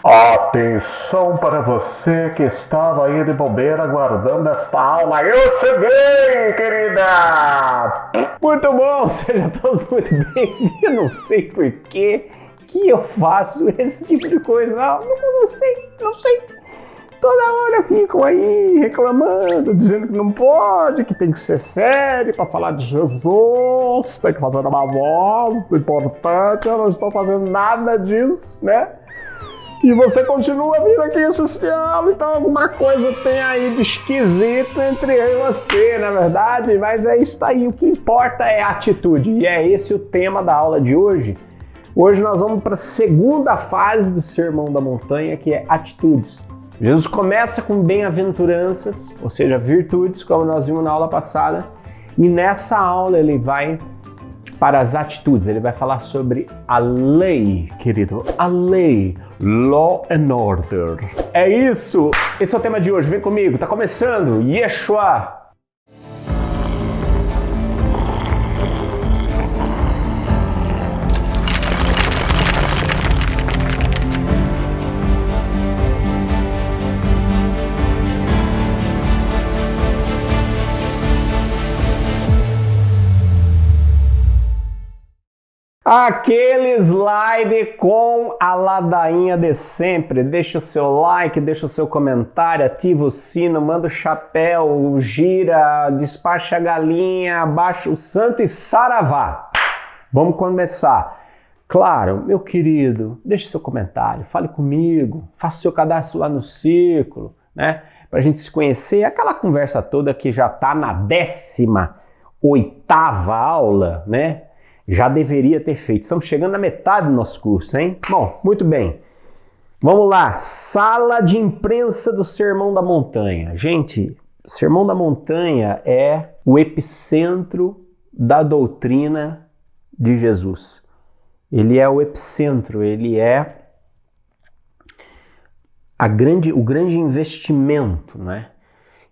Atenção para você que estava aí de bobeira aguardando esta aula. Eu cheguei, querida! Muito bom, sejam todos muito bem-vindos. Eu não sei por que eu faço esse tipo de coisa. Não sei. Toda hora ficam aí reclamando, dizendo que não pode, que tem que ser sério para falar de Jesus, tem que fazer uma voz importante. Eu não estou fazendo nada disso, né? E você continua vindo aqui assistir a aula, então alguma coisa tem aí de esquisito entre eu e você, na verdade, mas é isso aí, o que importa é a atitude, e é esse o tema da aula de hoje. Hoje nós vamos para a segunda fase do Sermão da Montanha, que é atitudes. Jesus começa com bem-aventuranças, ou seja, virtudes, como nós vimos na aula passada, e nessa aula ele vai para as atitudes, ele vai falar sobre a lei, querido, a lei, law and order. É isso, esse é o tema de hoje, vem comigo, tá começando, Yeshua! Aquele slide com a ladainha de sempre. Deixa o seu like, deixa o seu comentário, ativa o sino, manda o chapéu, gira, despacha a galinha, abaixa o santo e saravá. Vamos começar. Claro, meu querido, deixe seu comentário, fale comigo, faça o seu cadastro lá no círculo, né? Pra gente se conhecer. Aquela conversa toda que já tá na 18ª aula, né? Já deveria ter feito. Estamos chegando na metade do nosso curso, hein? Bom, muito bem. Vamos lá. Sala de imprensa do Sermão da Montanha. Gente, Sermão da Montanha é o epicentro da doutrina de Jesus. Ele é o epicentro, ele é o grande investimento, né?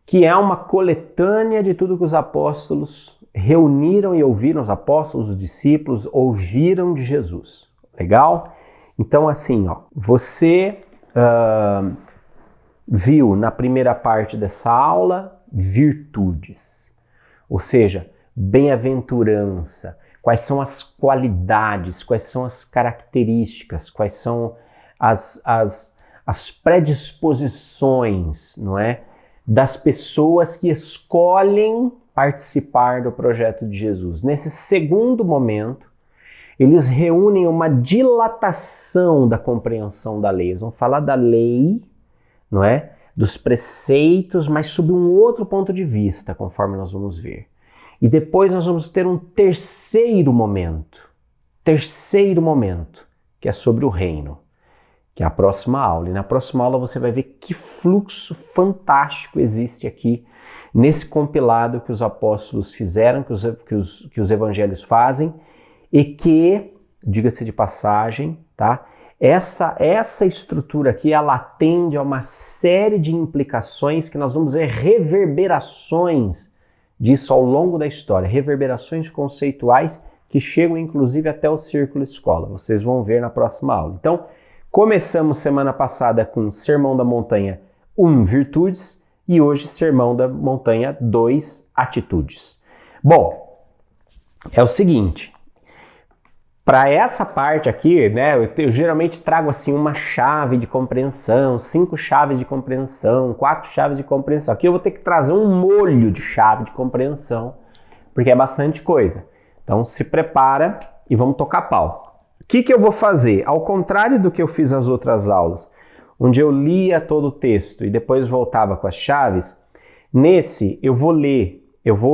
Que é uma coletânea de tudo que os apóstolos reuniram e ouviram, os apóstolos, os discípulos, ouviram de Jesus. Legal? Então, assim, ó, você viu na primeira parte dessa aula virtudes, ou seja, bem-aventurança, quais são as qualidades, quais são as características, quais são as predisposições, não é, das pessoas que escolhem participar do projeto de Jesus. Nesse segundo momento, eles reúnem uma dilatação da compreensão da lei. Eles vão falar da lei, não é? Dos preceitos, mas sob um outro ponto de vista, conforme nós vamos ver. E depois nós vamos ter um terceiro momento, que é sobre o reino, que é a próxima aula. E na próxima aula você vai ver que fluxo fantástico existe aqui nesse compilado que os apóstolos fizeram, que os evangelhos fazem, e que, diga-se de passagem, tá? Essa estrutura aqui, ela atende a uma série de implicações que nós vamos ver reverberações disso ao longo da história, reverberações conceituais que chegam inclusive até o círculo escola. Vocês vão ver na próxima aula. Então, começamos semana passada com Sermão da Montanha 1, virtudes, e hoje Sermão da Montanha 2, atitudes. Bom, é o seguinte, para essa parte aqui, né, eu geralmente trago assim uma chave de compreensão, 5 chaves de compreensão, 4 chaves de compreensão. Aqui eu vou ter que trazer um molho de chave de compreensão, porque é bastante coisa. Então se prepara e vamos tocar pau. O que eu vou fazer? Ao contrário do que eu fiz nas outras aulas, onde eu lia todo o texto e depois voltava com as chaves, nesse eu vou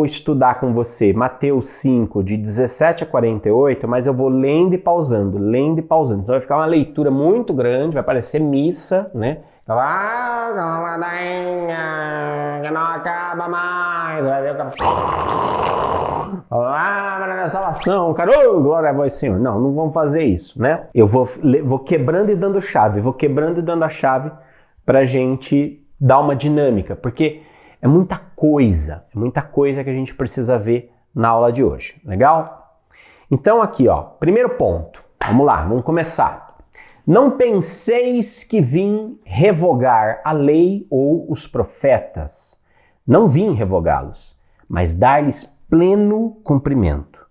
estudar com você Mateus 5, de 17 a 48, mas eu vou lendo e pausando. Então vai ficar uma leitura muito grande, vai parecer missa, né? Que não acaba mais, vai ver salvação, cara, glória a vós, Senhor. Não vamos fazer isso, né? Eu vou quebrando e dando chave, a chave pra gente dar uma dinâmica, porque é muita coisa que a gente precisa ver na aula de hoje, legal? Então aqui, ó, primeiro ponto, vamos lá, vamos começar. Não penseis que vim revogar a lei ou os profetas. Não vim revogá-los, mas dar-lhes pleno cumprimento.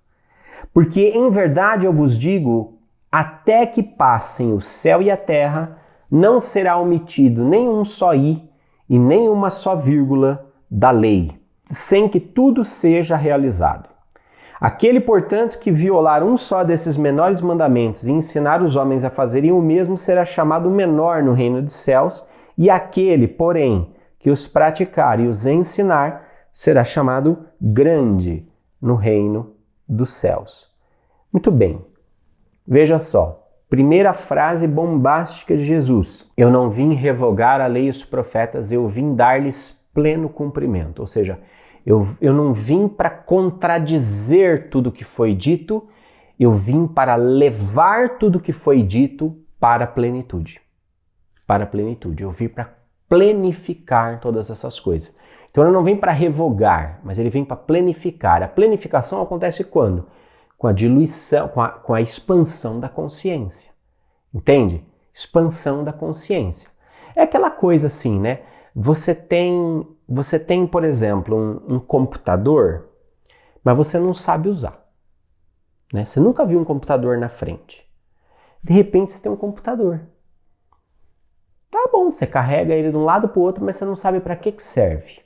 Porque em verdade eu vos digo, até que passem o céu e a terra, não será omitido nenhum só i e nem uma só vírgula da lei, sem que tudo seja realizado. Aquele, portanto, que violar um só desses menores mandamentos e ensinar os homens a fazerem o mesmo será chamado menor no reino dos céus, e aquele, porém, que os praticar e os ensinar será chamado grande no reino dos céus. Muito bem. Veja só. Primeira frase bombástica de Jesus. Eu não vim revogar a lei e os profetas, eu vim dar-lhes pleno cumprimento. Ou seja, eu não vim para contradizer tudo que foi dito, eu vim para levar tudo que foi dito para a plenitude. Para a plenitude. Eu vim para plenificar todas essas coisas. Então ele não vem para revogar, mas ele vem para plenificar. A plenificação acontece quando? Com a diluição, com a expansão da consciência. Entende? Expansão da consciência. É aquela coisa assim, né? Você tem, por exemplo, um computador, mas você não sabe usar. Né? Você nunca viu um computador na frente. De repente você tem um computador. Tá bom, você carrega ele de um lado para o outro, mas você não sabe para que serve.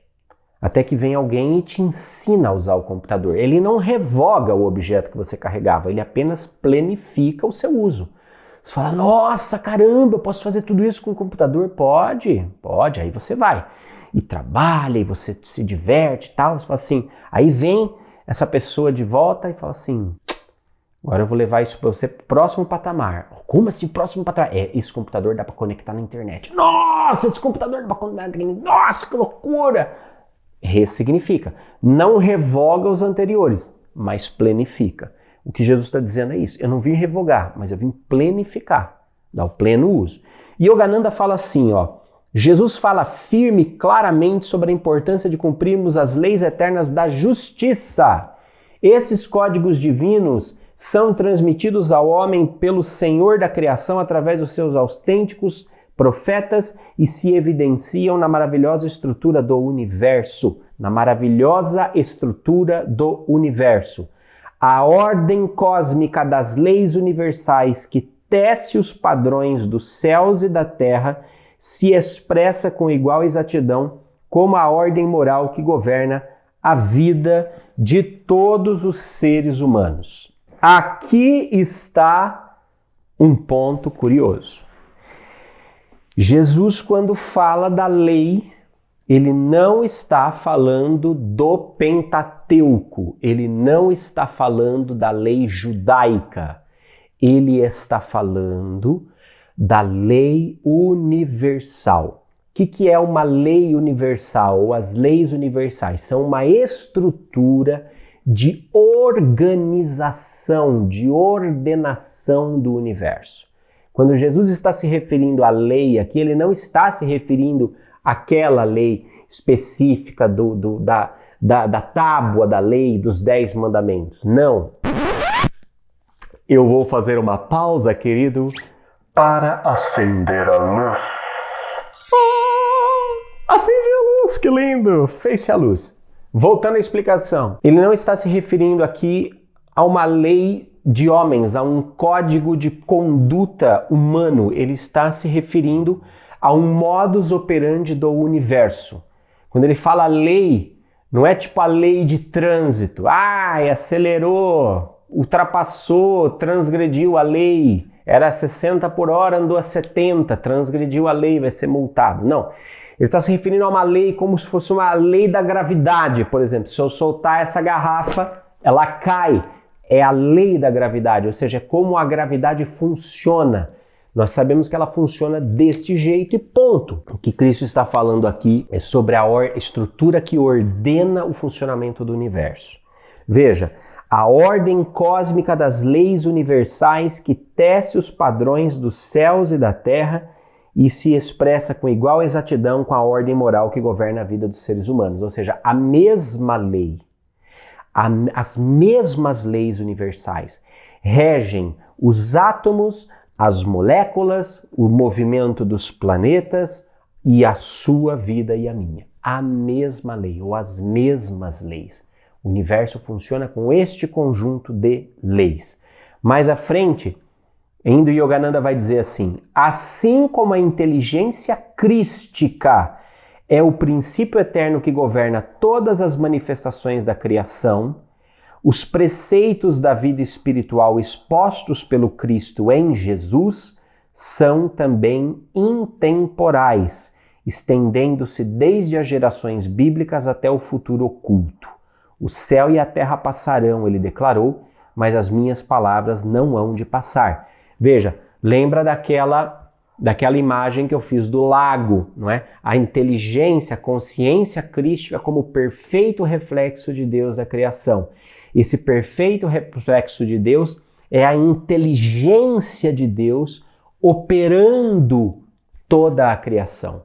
Até que vem alguém e te ensina a usar o computador. Ele não revoga o objeto que você carregava, ele apenas plenifica o seu uso. Você fala, nossa, caramba, eu posso fazer tudo isso com o computador? Pode, aí você vai. E trabalha, e você se diverte e tal. Você fala assim, aí vem essa pessoa de volta e fala assim, agora eu vou levar isso para você pro próximo patamar. Como assim próximo patamar? Esse computador dá para conectar na internet. Nossa, esse computador dá para conectar na internet. Nossa, que loucura! Ressignifica. Não revoga os anteriores, mas plenifica. O que Jesus está dizendo é isso. Eu não vim revogar, mas eu vim plenificar, dar o pleno uso. E Yogananda fala assim, ó, Jesus fala firme e claramente sobre a importância de cumprirmos as leis eternas da justiça. Esses códigos divinos são transmitidos ao homem pelo Senhor da criação através dos seus autênticos profetas e se evidenciam na maravilhosa estrutura do universo. Na maravilhosa estrutura do universo. A ordem cósmica das leis universais que tece os padrões dos céus e da terra se expressa com igual exatidão como a ordem moral que governa a vida de todos os seres humanos. Aqui está um ponto curioso. Jesus, quando fala da lei, ele não está falando do Pentateuco, ele não está falando da lei judaica, ele está falando da lei universal. O que é uma lei universal ou as leis universais? São uma estrutura de organização, de ordenação do universo. Quando Jesus está se referindo à lei aqui, ele não está se referindo àquela lei específica da tábua da lei dos 10 mandamentos. Não. Eu vou fazer uma pausa, querido, para acender a luz. Acende a luz, que lindo! Fez-se a luz. Voltando à explicação. Ele não está se referindo aqui a uma lei de homens, a um código de conduta humano. Ele está se referindo a um modus operandi do universo. Quando ele fala lei, não é tipo a lei de trânsito. Acelerou, ultrapassou, transgrediu a lei. Era 60 por hora, andou a 70, transgrediu a lei, vai ser multado. Não. Ele está se referindo a uma lei como se fosse uma lei da gravidade, por exemplo. Se eu soltar essa garrafa, ela cai. É a lei da gravidade, ou seja, é como a gravidade funciona. Nós sabemos que ela funciona deste jeito e ponto. O que Cristo está falando aqui é sobre a estrutura que ordena o funcionamento do universo. Veja, a ordem cósmica das leis universais que tece os padrões dos céus e da terra e se expressa com igual exatidão com a ordem moral que governa a vida dos seres humanos. Ou seja, a mesma lei. As mesmas leis universais regem os átomos, as moléculas, o movimento dos planetas e a sua vida e a minha. A mesma lei, ou as mesmas leis. O universo funciona com este conjunto de leis. Mais à frente, Indo Yogananda vai dizer assim: assim como a inteligência crística é o princípio eterno que governa todas as manifestações da criação, os preceitos da vida espiritual expostos pelo Cristo em Jesus são também intemporais, estendendo-se desde as gerações bíblicas até o futuro oculto. O céu e a terra passarão, ele declarou, mas as minhas palavras não hão de passar. Veja, lembra daquela imagem que eu fiz do lago, não é? A inteligência, a consciência crística como perfeito reflexo de Deus da criação. Esse perfeito reflexo de Deus é a inteligência de Deus operando toda a criação,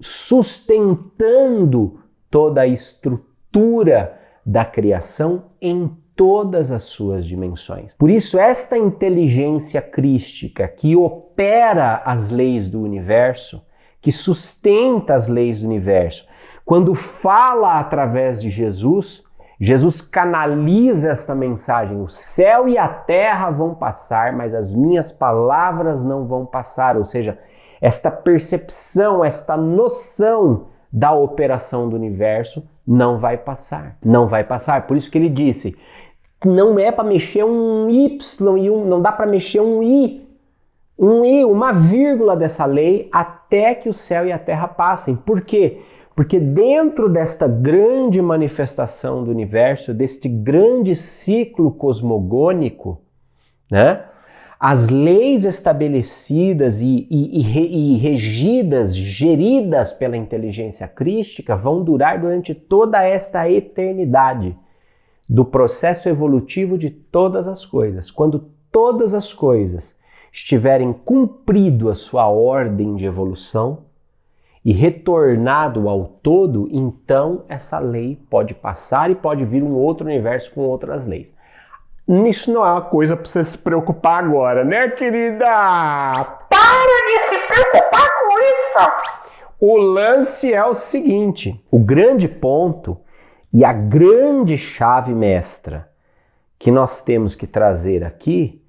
sustentando toda a estrutura da criação em todas as suas dimensões. Por isso, esta inteligência crística que opera as leis do universo, que sustenta as leis do universo, quando fala através de Jesus, Jesus canaliza esta mensagem: o céu e a terra vão passar, mas as minhas palavras não vão passar. Ou seja, esta percepção, esta noção da operação do universo não vai passar. Não vai passar. Por isso que ele disse, não é para mexer um Y e não dá para mexer um I, uma vírgula dessa lei até que o céu e a terra passem. Por quê? Porque dentro desta grande manifestação do universo, deste grande ciclo cosmogônico, né, as leis estabelecidas e regidas, geridas pela inteligência crística vão durar durante toda esta eternidade do processo evolutivo de todas as coisas. Quando todas as coisas estiverem cumprido a sua ordem de evolução e retornado ao todo, então essa lei pode passar e pode vir um outro universo com outras leis. Isso não é uma coisa para você se preocupar agora, né, querida? Para de se preocupar com isso! O lance é o seguinte: o grande ponto e a grande chave mestra que nós temos que trazer aqui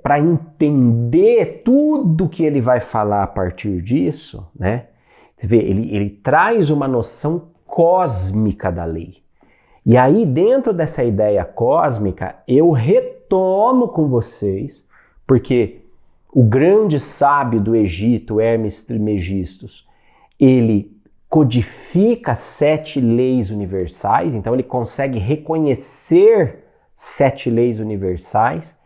para entender tudo que ele vai falar a partir disso, né? Você vê, ele traz uma noção cósmica da lei. E aí, dentro dessa ideia cósmica, eu retomo com vocês, porque o grande sábio do Egito, Hermes Trismegistus, ele codifica 7 leis universais, então ele consegue reconhecer 7 leis universais,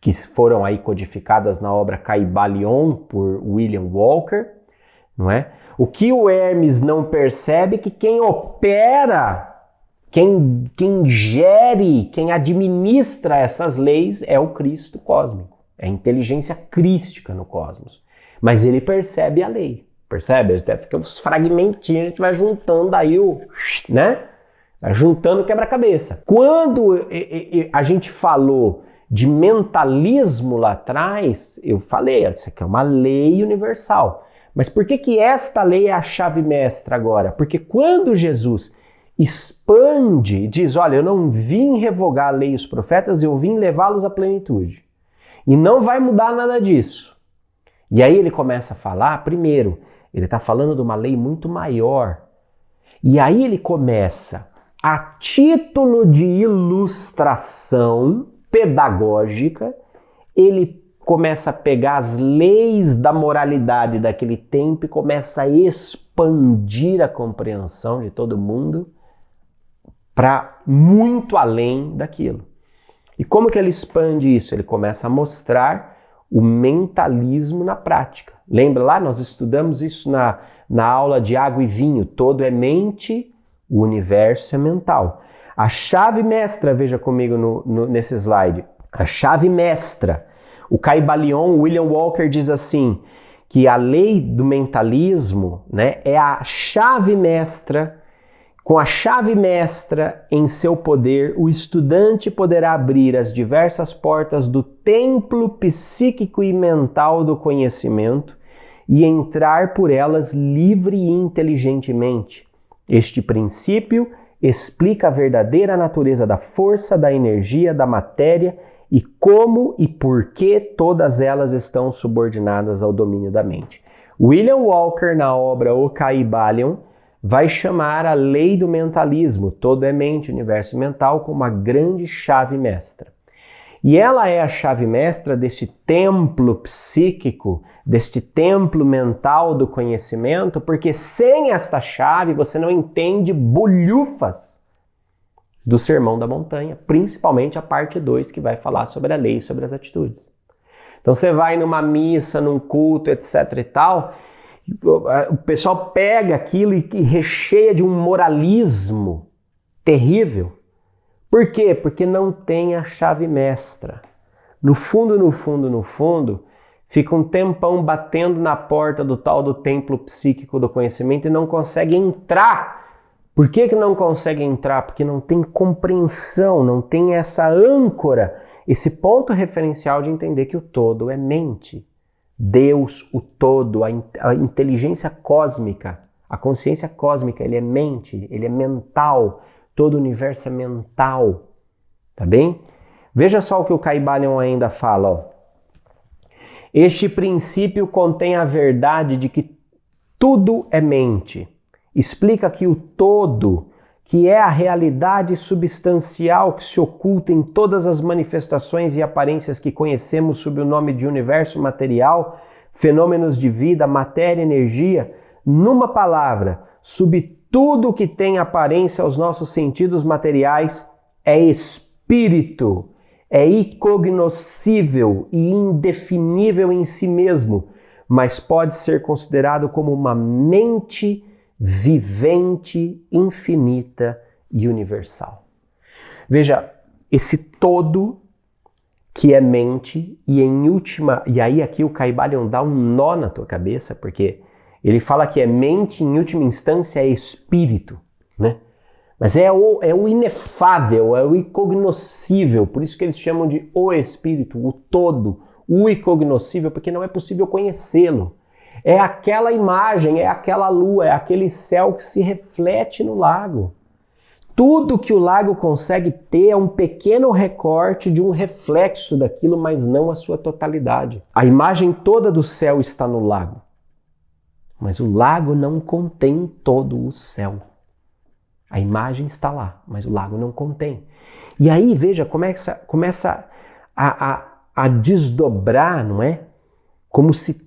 que foram aí codificadas na obra Kybalion por William Walker, não é? O que o Hermes não percebe é que quem opera, quem gere, quem administra essas leis é o Cristo cósmico, é a inteligência crística no cosmos. Mas ele percebe a lei, percebe? Até fica uns fragmentinhos, a gente vai juntando aí né? Vai juntando o quebra-cabeça. Quando a gente falou de mentalismo lá atrás, eu falei, isso aqui é uma lei universal. Mas por que esta lei é a chave mestra agora? Porque quando Jesus expande e diz, olha, eu não vim revogar a lei e os profetas, eu vim levá-los à plenitude. E não vai mudar nada disso. E aí ele começa a falar, primeiro, ele está falando de uma lei muito maior. E aí ele começa, a título de ilustração pedagógica, ele começa a pegar as leis da moralidade daquele tempo e começa a expandir a compreensão de todo mundo para muito além daquilo. E como que ele expande isso? Ele começa a mostrar o mentalismo na prática. Lembra lá? Nós estudamos isso na aula de água e vinho. Todo é mente, o universo é mental. A chave mestra, veja comigo nesse slide, a chave mestra, o Kybalion, William Walker diz assim, que a lei do mentalismo, né, é a chave mestra Com a chave mestra em seu poder, o estudante poderá abrir as diversas portas do templo psíquico e mental do conhecimento e entrar por elas livre e inteligentemente. Este princípio explica a verdadeira natureza da força, da energia, da matéria e como e por que todas elas estão subordinadas ao domínio da mente. William Walker, na obra O Kybalion, vai chamar a lei do mentalismo, todo é mente, universo mental, como a grande chave mestra. E ela é a chave mestra deste templo psíquico, deste templo mental do conhecimento, porque sem esta chave você não entende bolhufas do Sermão da Montanha, principalmente a parte 2, que vai falar sobre a lei e sobre as atitudes. Então você vai numa missa, num culto, etc e tal, o pessoal pega aquilo e recheia de um moralismo terrível. Por quê? Porque não tem a chave mestra. No fundo, fica um tempão batendo na porta do tal do templo psíquico do conhecimento e não consegue entrar. Por que não consegue entrar? Porque não tem compreensão, não tem essa âncora, esse ponto referencial de entender que o todo é mente. Deus, o todo, a inteligência cósmica, a consciência cósmica, ele é mente, ele é mental, todo o universo é mental, tá bem? Veja só o que o Kybalion ainda fala, ó. Este princípio contém a verdade de que tudo é mente. Explica que o todo, que é a realidade substancial que se oculta em todas as manifestações e aparências que conhecemos sob o nome de universo material, fenômenos de vida, matéria, energia, numa palavra, sob tudo que tem aparência aos nossos sentidos materiais, é espírito, é incognoscível e indefinível em si mesmo, mas pode ser considerado como uma mente vivente, infinita e universal. Veja, esse todo que é mente e aí aqui o Kybalion dá um nó na tua cabeça, porque ele fala que é mente, em última instância é espírito, né? Mas é o inefável, é o incognoscível, por isso que eles chamam de o espírito, o todo, o incognoscível, porque não é possível conhecê-lo. É aquela imagem, é aquela lua, é aquele céu que se reflete no lago. Tudo que o lago consegue ter é um pequeno recorte de um reflexo daquilo, mas não a sua totalidade. A imagem toda do céu está no lago, mas o lago não contém todo o céu. A imagem está lá, mas o lago não contém. E aí, veja, começa a desdobrar, não é? Como se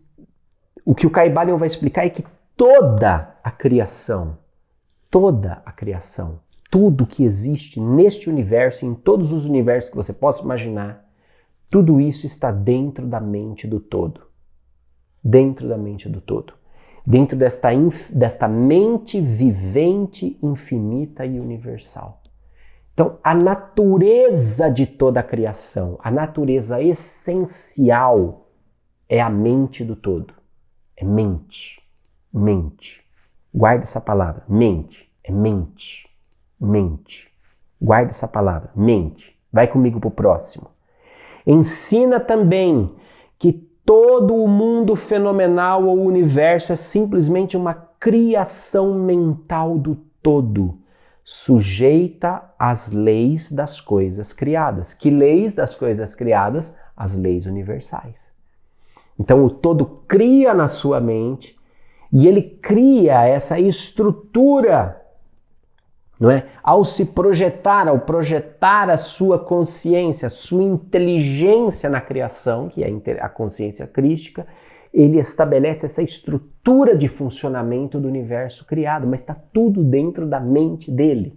o que o Kybalion vai explicar é que toda a criação, tudo que existe neste universo, em todos os universos que você possa imaginar, tudo isso está dentro da mente do todo. Dentro da mente do todo. Dentro desta mente vivente, infinita e universal. Então, a natureza de toda a criação, a natureza essencial é a mente do todo. É mente. Mente. Guarda essa palavra. Mente. É mente. Mente. Guarda essa palavra. Mente. Vai comigo para o próximo. Ensina também que todo o mundo fenomenal ou universo é simplesmente uma criação mental do todo, sujeita às leis das coisas criadas. Que leis das coisas criadas? As leis universais. Então o todo cria na sua mente e ele cria essa estrutura, não é? Ao projetar a sua consciência, a sua inteligência na criação, que é a consciência crística, ele estabelece essa estrutura de funcionamento do universo criado, mas está tudo dentro da mente dele.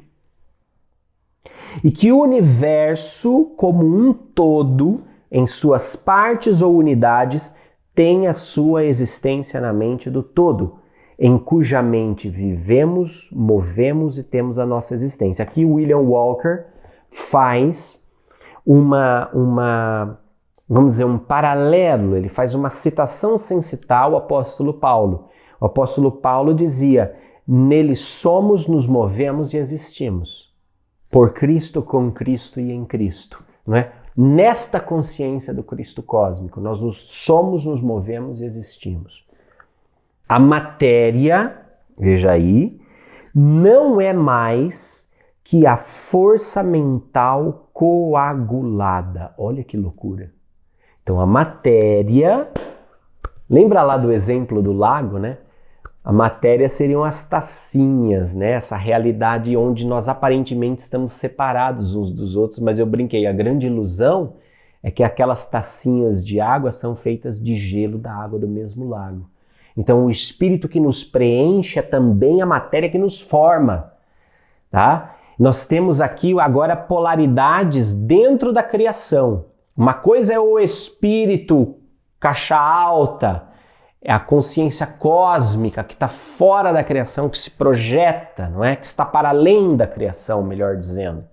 E que o universo, como um todo, em suas partes ou unidades, tem a sua existência na mente do todo, em cuja mente vivemos, movemos e temos a nossa existência. Aqui William Walker faz vamos dizer, um paralelo, ele faz uma citação sem citar o apóstolo Paulo. O apóstolo Paulo dizia, nele somos, nos movemos e existimos. Por Cristo, com Cristo e em Cristo. Não é? Nesta consciência do Cristo cósmico, nós somos, nos movemos e existimos. A matéria, veja aí, não é mais que a força mental coagulada. Olha que loucura. Então a matéria, lembra lá do exemplo do lago, né? A matéria seriam as tacinhas, né? Essa realidade onde nós aparentemente estamos separados uns dos outros, mas eu brinquei, a grande ilusão é que aquelas tacinhas de água são feitas de gelo da água do mesmo lago. Então o espírito que nos preenche é também a matéria que nos forma, tá? Nós temos aqui agora polaridades dentro da criação. Uma coisa é o espírito caixa alta, é a consciência cósmica que está fora da criação, que se projeta, não é? Que está para além da criação, melhor dizendo.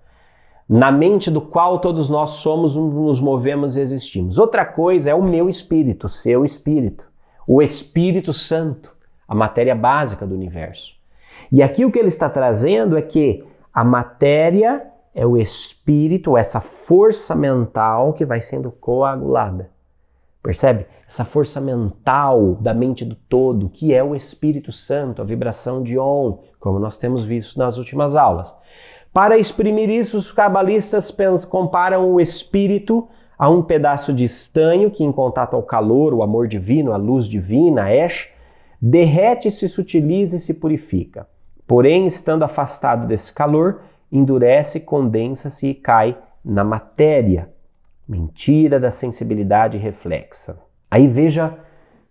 Na mente do qual todos nós somos, nos movemos e existimos. Outra coisa é o meu espírito, o seu espírito. O Espírito Santo, a matéria básica do universo. E aqui o que ele está trazendo é que a matéria é o espírito, essa força mental que vai sendo coagulada. Percebe? Essa força mental da mente do todo, que é o Espírito Santo, a vibração de On, como nós temos visto nas últimas aulas. Para exprimir isso, os cabalistas comparam o espírito a um pedaço de estanho que, em contato ao calor, o amor divino, a luz divina, a Esh, derrete-se, se utiliza e se purifica. Porém, estando afastado desse calor, endurece, condensa-se e cai na matéria. Mentira da sensibilidade reflexa. Aí veja,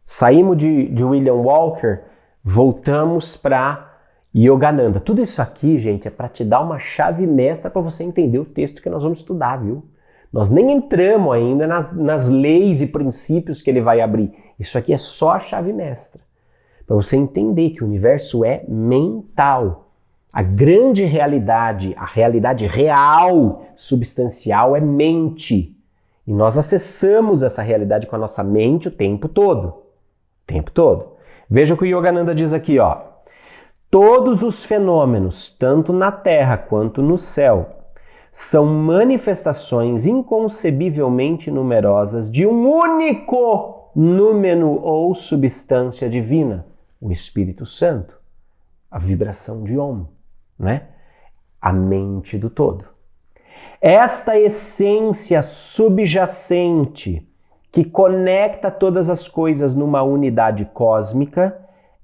saímos de William Walker, voltamos para Yogananda. Tudo isso aqui, gente, é para te dar uma chave mestra para você entender o texto que nós vamos estudar, viu? Nós nem entramos ainda nas leis e princípios que ele vai abrir. Isso aqui é só a chave mestra. Para você entender que o universo é mental. A grande realidade, a realidade real, substancial, é mente. E nós acessamos essa realidade com a nossa mente o tempo todo. O tempo todo. Veja o que o Yogananda diz aqui, ó. Todos os fenômenos, tanto na Terra quanto no céu, são manifestações inconcebivelmente numerosas de um único número ou substância divina, o Espírito Santo, a vibração de Om, né? A mente do todo. Esta essência subjacente que conecta todas as coisas numa unidade cósmica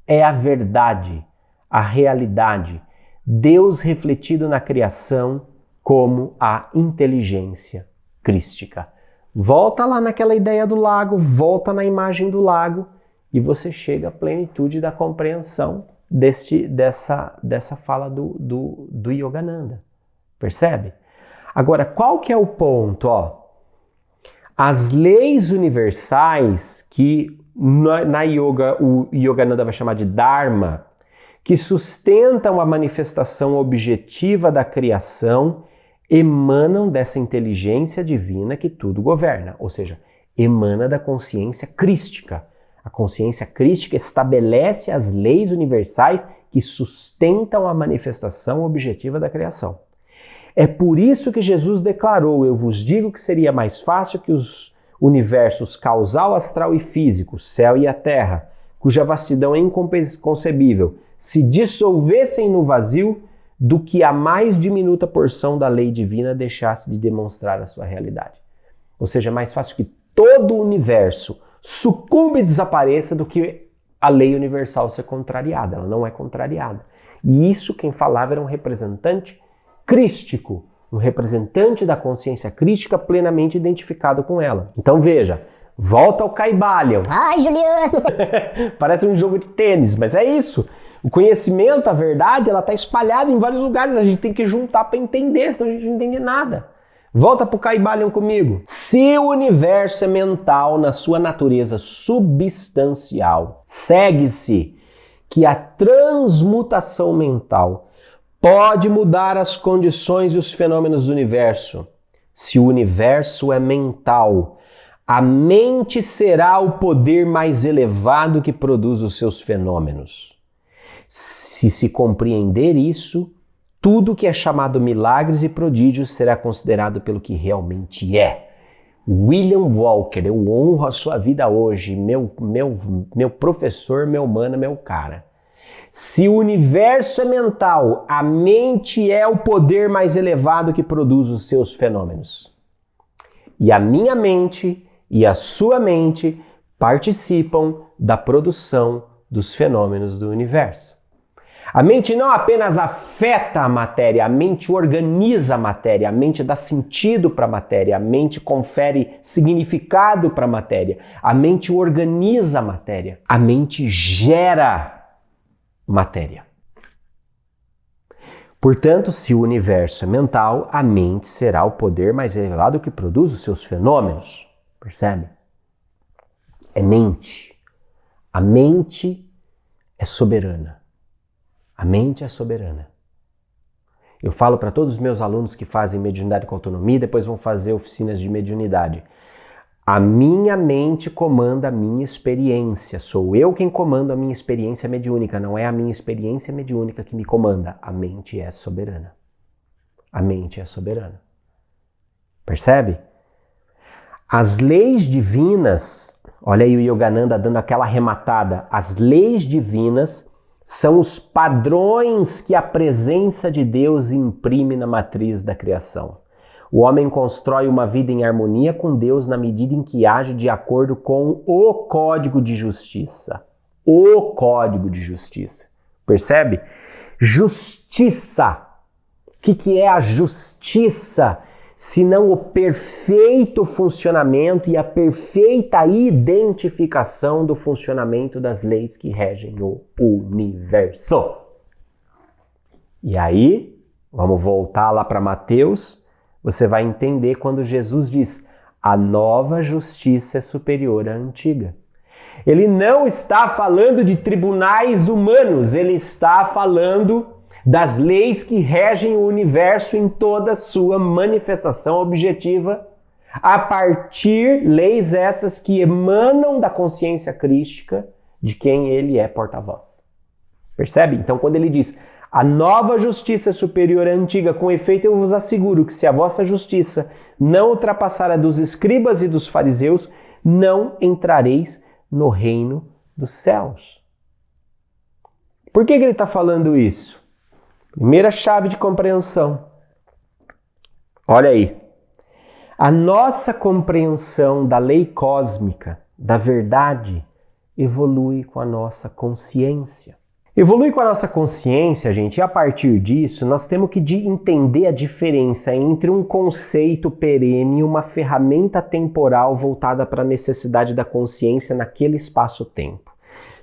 é a verdade, a realidade, Deus refletido na criação como a inteligência crística. Volta lá naquela ideia do lago, volta na imagem do lago e você chega à plenitude da compreensão dessa fala do Yogananda. Percebe? Agora, qual que é o ponto? Ó, as leis universais, que na yoga o Yogananda vai chamar de Dharma, que sustentam a manifestação objetiva da criação, emanam dessa inteligência divina que tudo governa, ou seja, emana da consciência crística. A consciência crística estabelece as leis universais que sustentam a manifestação objetiva da criação. É por isso que Jesus declarou: eu vos digo que seria mais fácil que os universos causal, astral e físico, o céu e a terra, cuja vastidão é inconcebível, se dissolvessem no vazio, do que a mais diminuta porção da lei divina deixasse de demonstrar a sua realidade. Ou seja, é mais fácil que todo o universo sucumba e desapareça do que a lei universal ser contrariada. Ela não é contrariada. E isso quem falava era um representante crístico, um representante da consciência crística plenamente identificado com ela. Então veja, volta ao Kybalion. Ai, Juliano! Parece um jogo de tênis, mas é isso. O conhecimento, a verdade, ela está espalhada em vários lugares. A gente tem que juntar para entender, senão a gente não entende nada. Volta para o Kybalion comigo. Se o universo é mental na sua natureza substancial, segue-se que a transmutação mental pode mudar as condições e os fenômenos do universo. Se o universo é mental, a mente será o poder mais elevado que produz os seus fenômenos. Se se compreender isso, tudo que é chamado milagres e prodígios será considerado pelo que realmente é. William Walker, eu honro a sua vida hoje, meu professor, meu mano, meu cara. Se o universo é mental, a mente é o poder mais elevado que produz os seus fenômenos. E a minha mente e a sua mente participam da produção dos fenômenos do universo. A mente não apenas afeta a matéria, a mente organiza a matéria, a mente dá sentido para a matéria, a mente confere significado para a matéria, a mente organiza a matéria, a mente gera matéria. Portanto, se o universo é mental, a mente será o poder mais elevado que produz os seus fenômenos. Percebe? É mente. A mente é soberana. A mente é soberana. Eu falo para todos os meus alunos que fazem mediunidade com autonomia, depois vão fazer oficinas de mediunidade. A minha mente comanda a minha experiência. Sou eu quem comanda a minha experiência mediúnica. Não é a minha experiência mediúnica que me comanda. A mente é soberana. A mente é soberana. Percebe? As leis divinas, olha aí o Yogananda dando aquela arrematada. As leis divinas são os padrões que a presença de Deus imprime na matriz da criação. O homem constrói uma vida em harmonia com Deus na medida em que age de acordo com o código de justiça. O código de justiça. Percebe? Justiça. O que é a justiça? Senão o perfeito funcionamento e a perfeita identificação do funcionamento das leis que regem o universo. E aí, vamos voltar lá para Mateus, você vai entender quando Jesus diz: a nova justiça é superior à antiga. Ele não está falando de tribunais humanos, ele está falando das leis que regem o universo em toda a sua manifestação objetiva, a partir leis essas que emanam da consciência crística de quem ele é porta-voz. Percebe? Então, quando ele diz a nova justiça é superior à antiga, com efeito eu vos asseguro que se a vossa justiça não ultrapassar a dos escribas e dos fariseus, não entrareis no reino dos céus. Por que ele está falando isso? Primeira chave de compreensão. Olha aí. A nossa compreensão da lei cósmica, da verdade, evolui com a nossa consciência. Evolui com a nossa consciência, gente, e a partir disso nós temos que entender a diferença entre um conceito perene e uma ferramenta temporal voltada para a necessidade da consciência naquele espaço-tempo.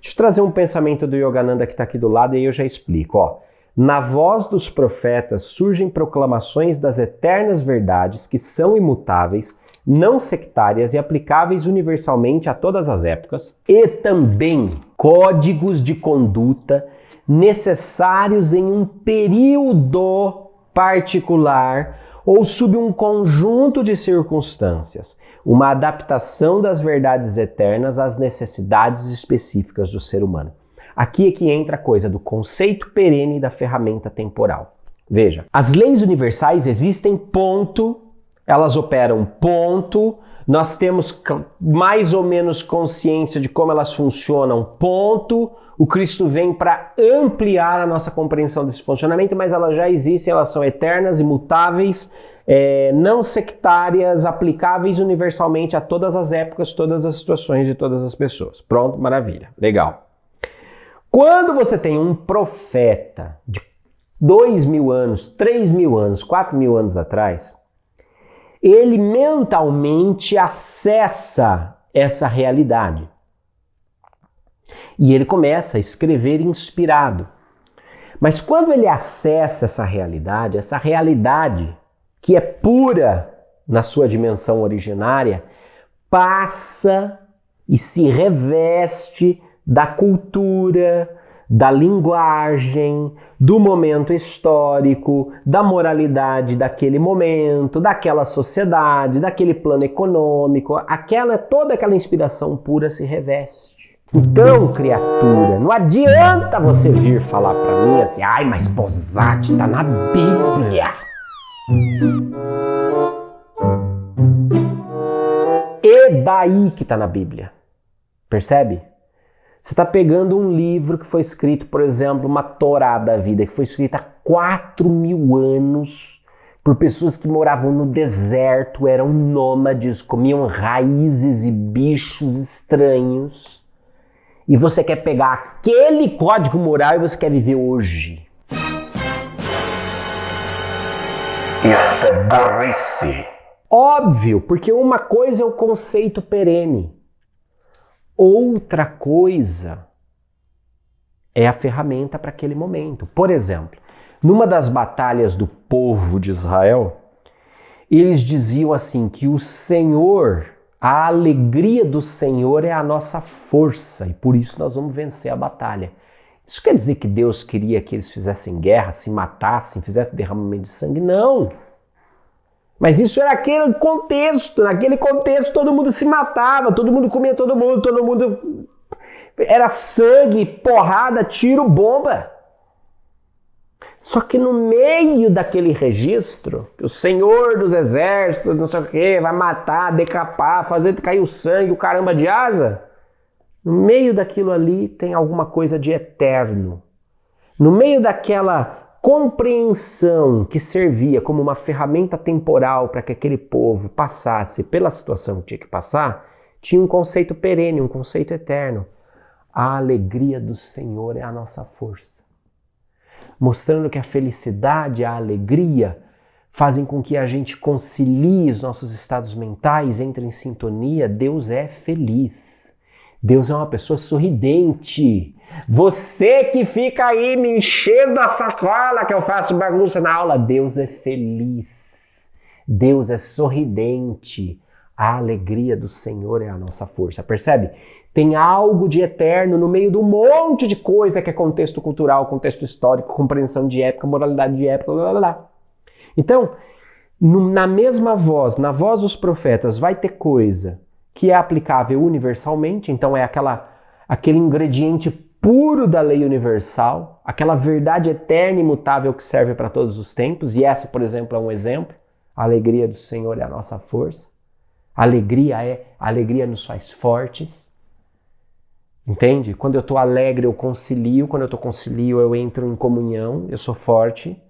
Deixa eu trazer um pensamento do Yogananda que está aqui do lado e aí eu já explico. Ó. Na voz dos profetas surgem proclamações das eternas verdades que são imutáveis, não sectárias e aplicáveis universalmente a todas as épocas, e também códigos de conduta necessários em um período particular ou sob um conjunto de circunstâncias, uma adaptação das verdades eternas às necessidades específicas do ser humano. Aqui é que entra a coisa do conceito perene da ferramenta temporal. Veja, as leis universais existem, ponto, elas operam, ponto, nós temos mais ou menos consciência de como elas funcionam, ponto. O Cristo vem para ampliar a nossa compreensão desse funcionamento, mas elas já existem, elas são eternas, imutáveis, não sectárias, aplicáveis universalmente a todas as épocas, todas as situações de todas as pessoas. Pronto, maravilha, legal. Quando você tem um profeta de 2.000 anos, 3.000 anos, 4.000 anos atrás, ele mentalmente acessa essa realidade. E ele começa a escrever inspirado. Mas quando ele acessa essa realidade que é pura na sua dimensão originária, passa e se reveste da cultura, da linguagem, do momento histórico, da moralidade daquele momento, daquela sociedade, daquele plano econômico, toda aquela inspiração pura se reveste. Então, criatura, não adianta você vir falar para mim assim, ai, mas Posati tá na Bíblia. E daí que tá na Bíblia? Percebe? Você está pegando um livro que foi escrito, por exemplo, uma Torá da vida, que foi escrita há 4.000 anos por pessoas que moravam no deserto, eram nômades, comiam raízes e bichos estranhos. E você quer pegar aquele código moral e você quer viver hoje. Isto é burrice. Óbvio, porque uma coisa é o conceito perene. Outra coisa é a ferramenta para aquele momento. Por exemplo, numa das batalhas do povo de Israel, eles diziam assim que o Senhor, a alegria do Senhor é a nossa força e por isso nós vamos vencer a batalha. Isso quer dizer que Deus queria que eles fizessem guerra, se matassem, fizessem derramamento de sangue? Não! Mas isso era aquele contexto, naquele contexto todo mundo se matava, todo mundo comia todo mundo era sangue, porrada, tiro, bomba. Só que no meio daquele registro, que o Senhor dos Exércitos, não sei o que, vai matar, decapar, fazer cair o sangue, o caramba de asa, no meio daquilo ali tem alguma coisa de eterno. No meio daquela compreensão que servia como uma ferramenta temporal para que aquele povo passasse pela situação que tinha que passar, tinha um conceito perene, um conceito eterno. A alegria do Senhor é a nossa força. Mostrando que a felicidade e a alegria fazem com que a gente concilie os nossos estados mentais, entre em sintonia. Deus é feliz. Deus é uma pessoa sorridente. Você que fica aí me enchendo a sacola que eu faço bagunça na aula, Deus é feliz. Deus é sorridente. A alegria do Senhor é a nossa força. Percebe? Tem algo de eterno no meio do monte de coisa que é contexto cultural, contexto histórico, compreensão de época, moralidade de época, blá blá blá. Então, na mesma voz, na voz dos profetas, vai ter coisa que é aplicável universalmente, então é aquele ingrediente puro da lei universal, aquela verdade eterna e imutável que serve para todos os tempos, e essa, por exemplo, é um exemplo. A alegria do Senhor é a nossa força. A alegria nos faz fortes. Entende? Quando eu estou alegre, eu concilio. Quando eu estou concilio, eu entro em comunhão, eu sou forte.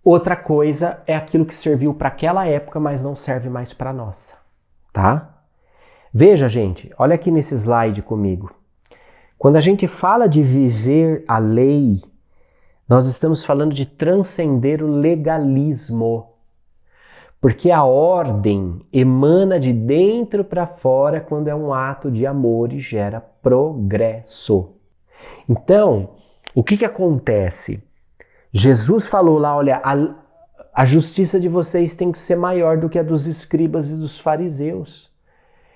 Outra coisa é aquilo que serviu para aquela época, mas não serve mais para a nossa. Tá? Veja, gente, olha aqui nesse slide comigo. Quando a gente fala de viver a lei, nós estamos falando de transcender o legalismo. Porque a ordem emana de dentro para fora quando é um ato de amor e gera progresso. Então, o que acontece? Jesus falou lá, olha, a justiça de vocês tem que ser maior do que a dos escribas e dos fariseus.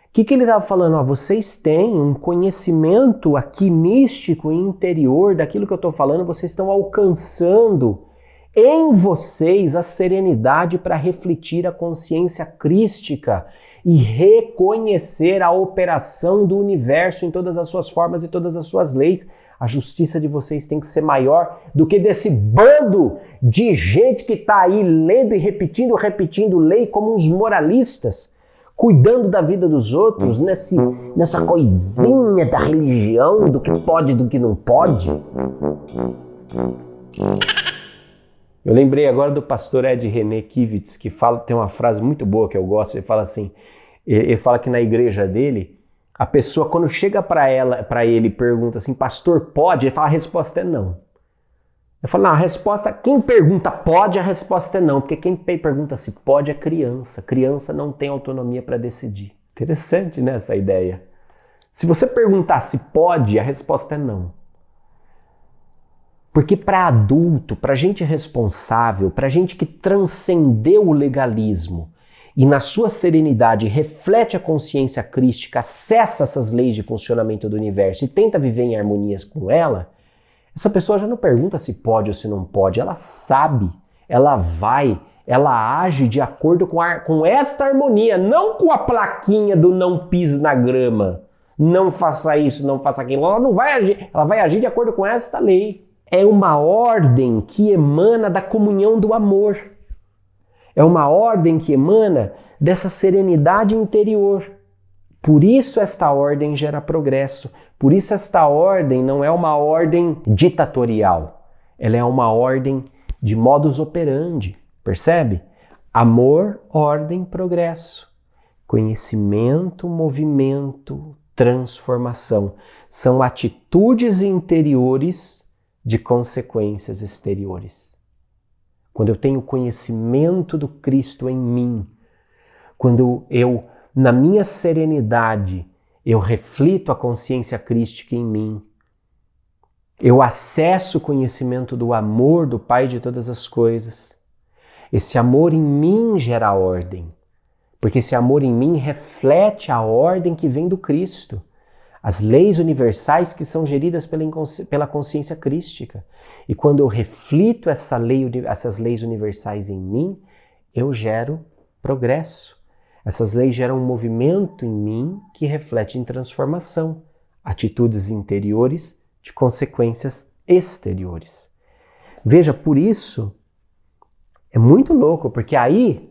O que ele estava falando? Ó, vocês têm um conhecimento aqui místico e interior daquilo que eu estou falando, vocês estão alcançando em vocês a serenidade para refletir a consciência crística e reconhecer a operação do universo em todas as suas formas e todas as suas leis. A justiça de vocês tem que ser maior do que desse bando de gente que está aí lendo e repetindo lei como uns moralistas, cuidando da vida dos outros, nessa coisinha da religião, do que pode e do que não pode. Eu lembrei agora do pastor Ed René Kivitz, que tem uma frase muito boa que eu gosto. Ele fala assim, ele fala que na igreja dele, a pessoa quando chega para ele e pergunta assim, pastor, pode? Ele fala, a resposta é não. Eu falo, não, a resposta, quem pergunta pode, a resposta é não, porque quem pergunta se pode é criança. Criança não tem autonomia para decidir. Interessante, né, essa ideia? Se você perguntar se pode, a resposta é não. Porque para adulto, para gente responsável, para gente que transcendeu o legalismo e na sua serenidade reflete a consciência crística, acessa essas leis de funcionamento do universo e tenta viver em harmonias com ela, essa pessoa já não pergunta se pode ou se não pode, ela sabe, ela vai, ela age de acordo com esta harmonia, não com a plaquinha do não pise na grama, não faça isso, não faça aquilo. Ela não vai agir, ela vai agir de acordo com esta lei. É uma ordem que emana da comunhão do amor. É uma ordem que emana dessa serenidade interior. Por isso esta ordem gera progresso. Por isso esta ordem não é uma ordem ditatorial. Ela é uma ordem de modus operandi. Percebe? Amor, ordem, progresso. Conhecimento, movimento, transformação. São atitudes interiores de consequências exteriores. Quando eu tenho conhecimento do Cristo em mim, quando eu, na minha serenidade, eu reflito a consciência crística em mim, eu acesso o conhecimento do amor do Pai de todas as coisas. Esse amor em mim gera ordem, porque esse amor em mim reflete a ordem que vem do Cristo, as leis universais que são geridas pela consciência crística. E quando eu reflito essas leis universais em mim, eu gero progresso. Essas leis geram um movimento em mim que reflete em transformação, atitudes interiores de consequências exteriores. Veja, por isso, é muito louco, porque aí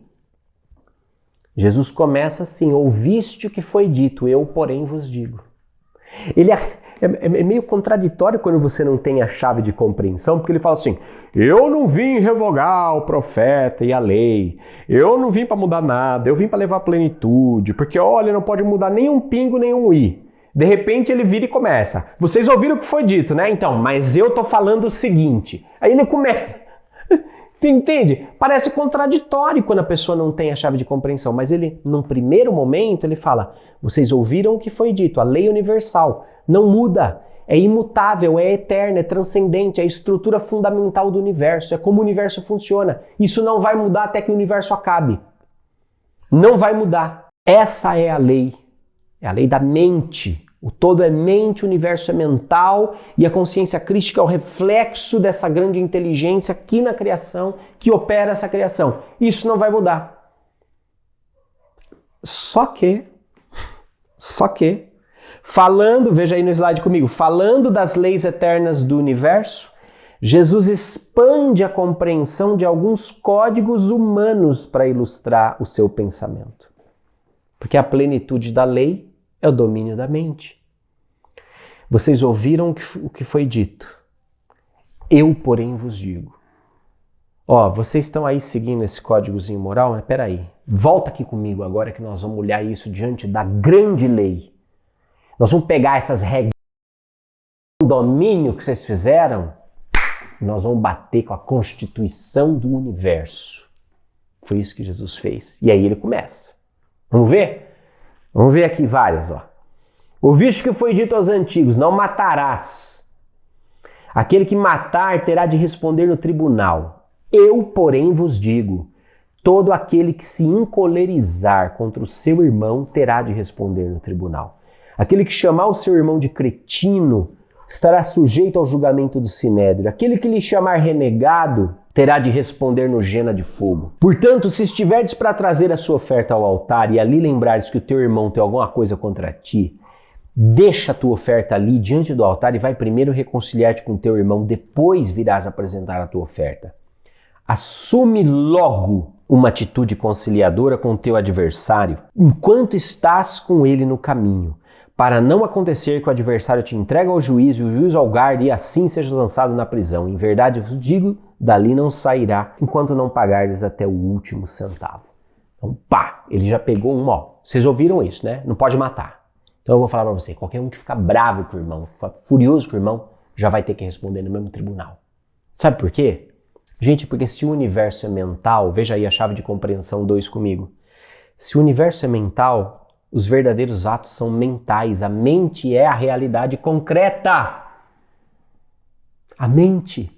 Jesus começa assim: ouviste o que foi dito, eu, porém, vos digo. Ele é meio contraditório quando você não tem a chave de compreensão, porque ele fala assim: eu não vim revogar o profeta e a lei, eu não vim para mudar nada, eu vim para levar plenitude, porque olha, não pode mudar nem um pingo, nem um i. De repente ele vira e começa: vocês ouviram o que foi dito, né? Então, mas eu tô falando o seguinte. Aí ele começa. Entende? Parece contraditório quando a pessoa não tem a chave de compreensão, mas ele, num primeiro momento, ele fala: vocês ouviram o que foi dito, a lei universal não muda, é imutável, é eterna, é transcendente, é a estrutura fundamental do universo, é como o universo funciona. Isso não vai mudar até que o universo acabe. Não vai mudar. Essa é a lei da mente. O todo é mente, o universo é mental e a consciência crística é o reflexo dessa grande inteligência aqui na criação, que opera essa criação. Isso não vai mudar. Só que, falando, veja aí no slide comigo, falando das leis eternas do universo, Jesus expande a compreensão de alguns códigos humanos para ilustrar o seu pensamento. Porque a plenitude da lei é o domínio da mente. Vocês ouviram o que foi dito. Eu, porém, vos digo. Vocês estão aí seguindo esse códigozinho moral? Mas peraí, volta aqui comigo agora que nós vamos olhar isso diante da grande lei. Nós vamos pegar essas regras do domínio que vocês fizeram e nós vamos bater com a constituição do universo. Foi isso que Jesus fez. E aí ele começa. Vamos ver? Vamos ver aqui várias, Ouviste que foi dito aos antigos: não matarás. Aquele que matar terá de responder no tribunal. Eu, porém, vos digo: todo aquele que se encolerizar contra o seu irmão terá de responder no tribunal. Aquele que chamar o seu irmão de cretino estará sujeito ao julgamento do sinédrio. Aquele que lhe chamar renegado terá de responder no gena de fogo. Portanto, se estiverdes para trazer a sua oferta ao altar e ali lembrares que o teu irmão tem alguma coisa contra ti, deixa a tua oferta ali diante do altar e vai primeiro reconciliar-te com o teu irmão, depois virás apresentar a tua oferta. Assume logo uma atitude conciliadora com o teu adversário enquanto estás com ele no caminho, para não acontecer que o adversário te entregue ao juiz e o juiz ao guarda e assim seja lançado na prisão. Em verdade, eu vos digo, dali não sairá enquanto não pagardes até o último centavo. Então, ele já pegou uma, Vocês ouviram isso, né? Não pode matar. Então eu vou falar para você, qualquer um que ficar bravo com o irmão, furioso com o irmão, já vai ter que responder no mesmo tribunal. Sabe por quê? Gente, porque se o universo é mental, veja aí a chave de compreensão 2 comigo. Se o universo é mental, os verdadeiros atos são mentais. A mente é a realidade concreta. A mente.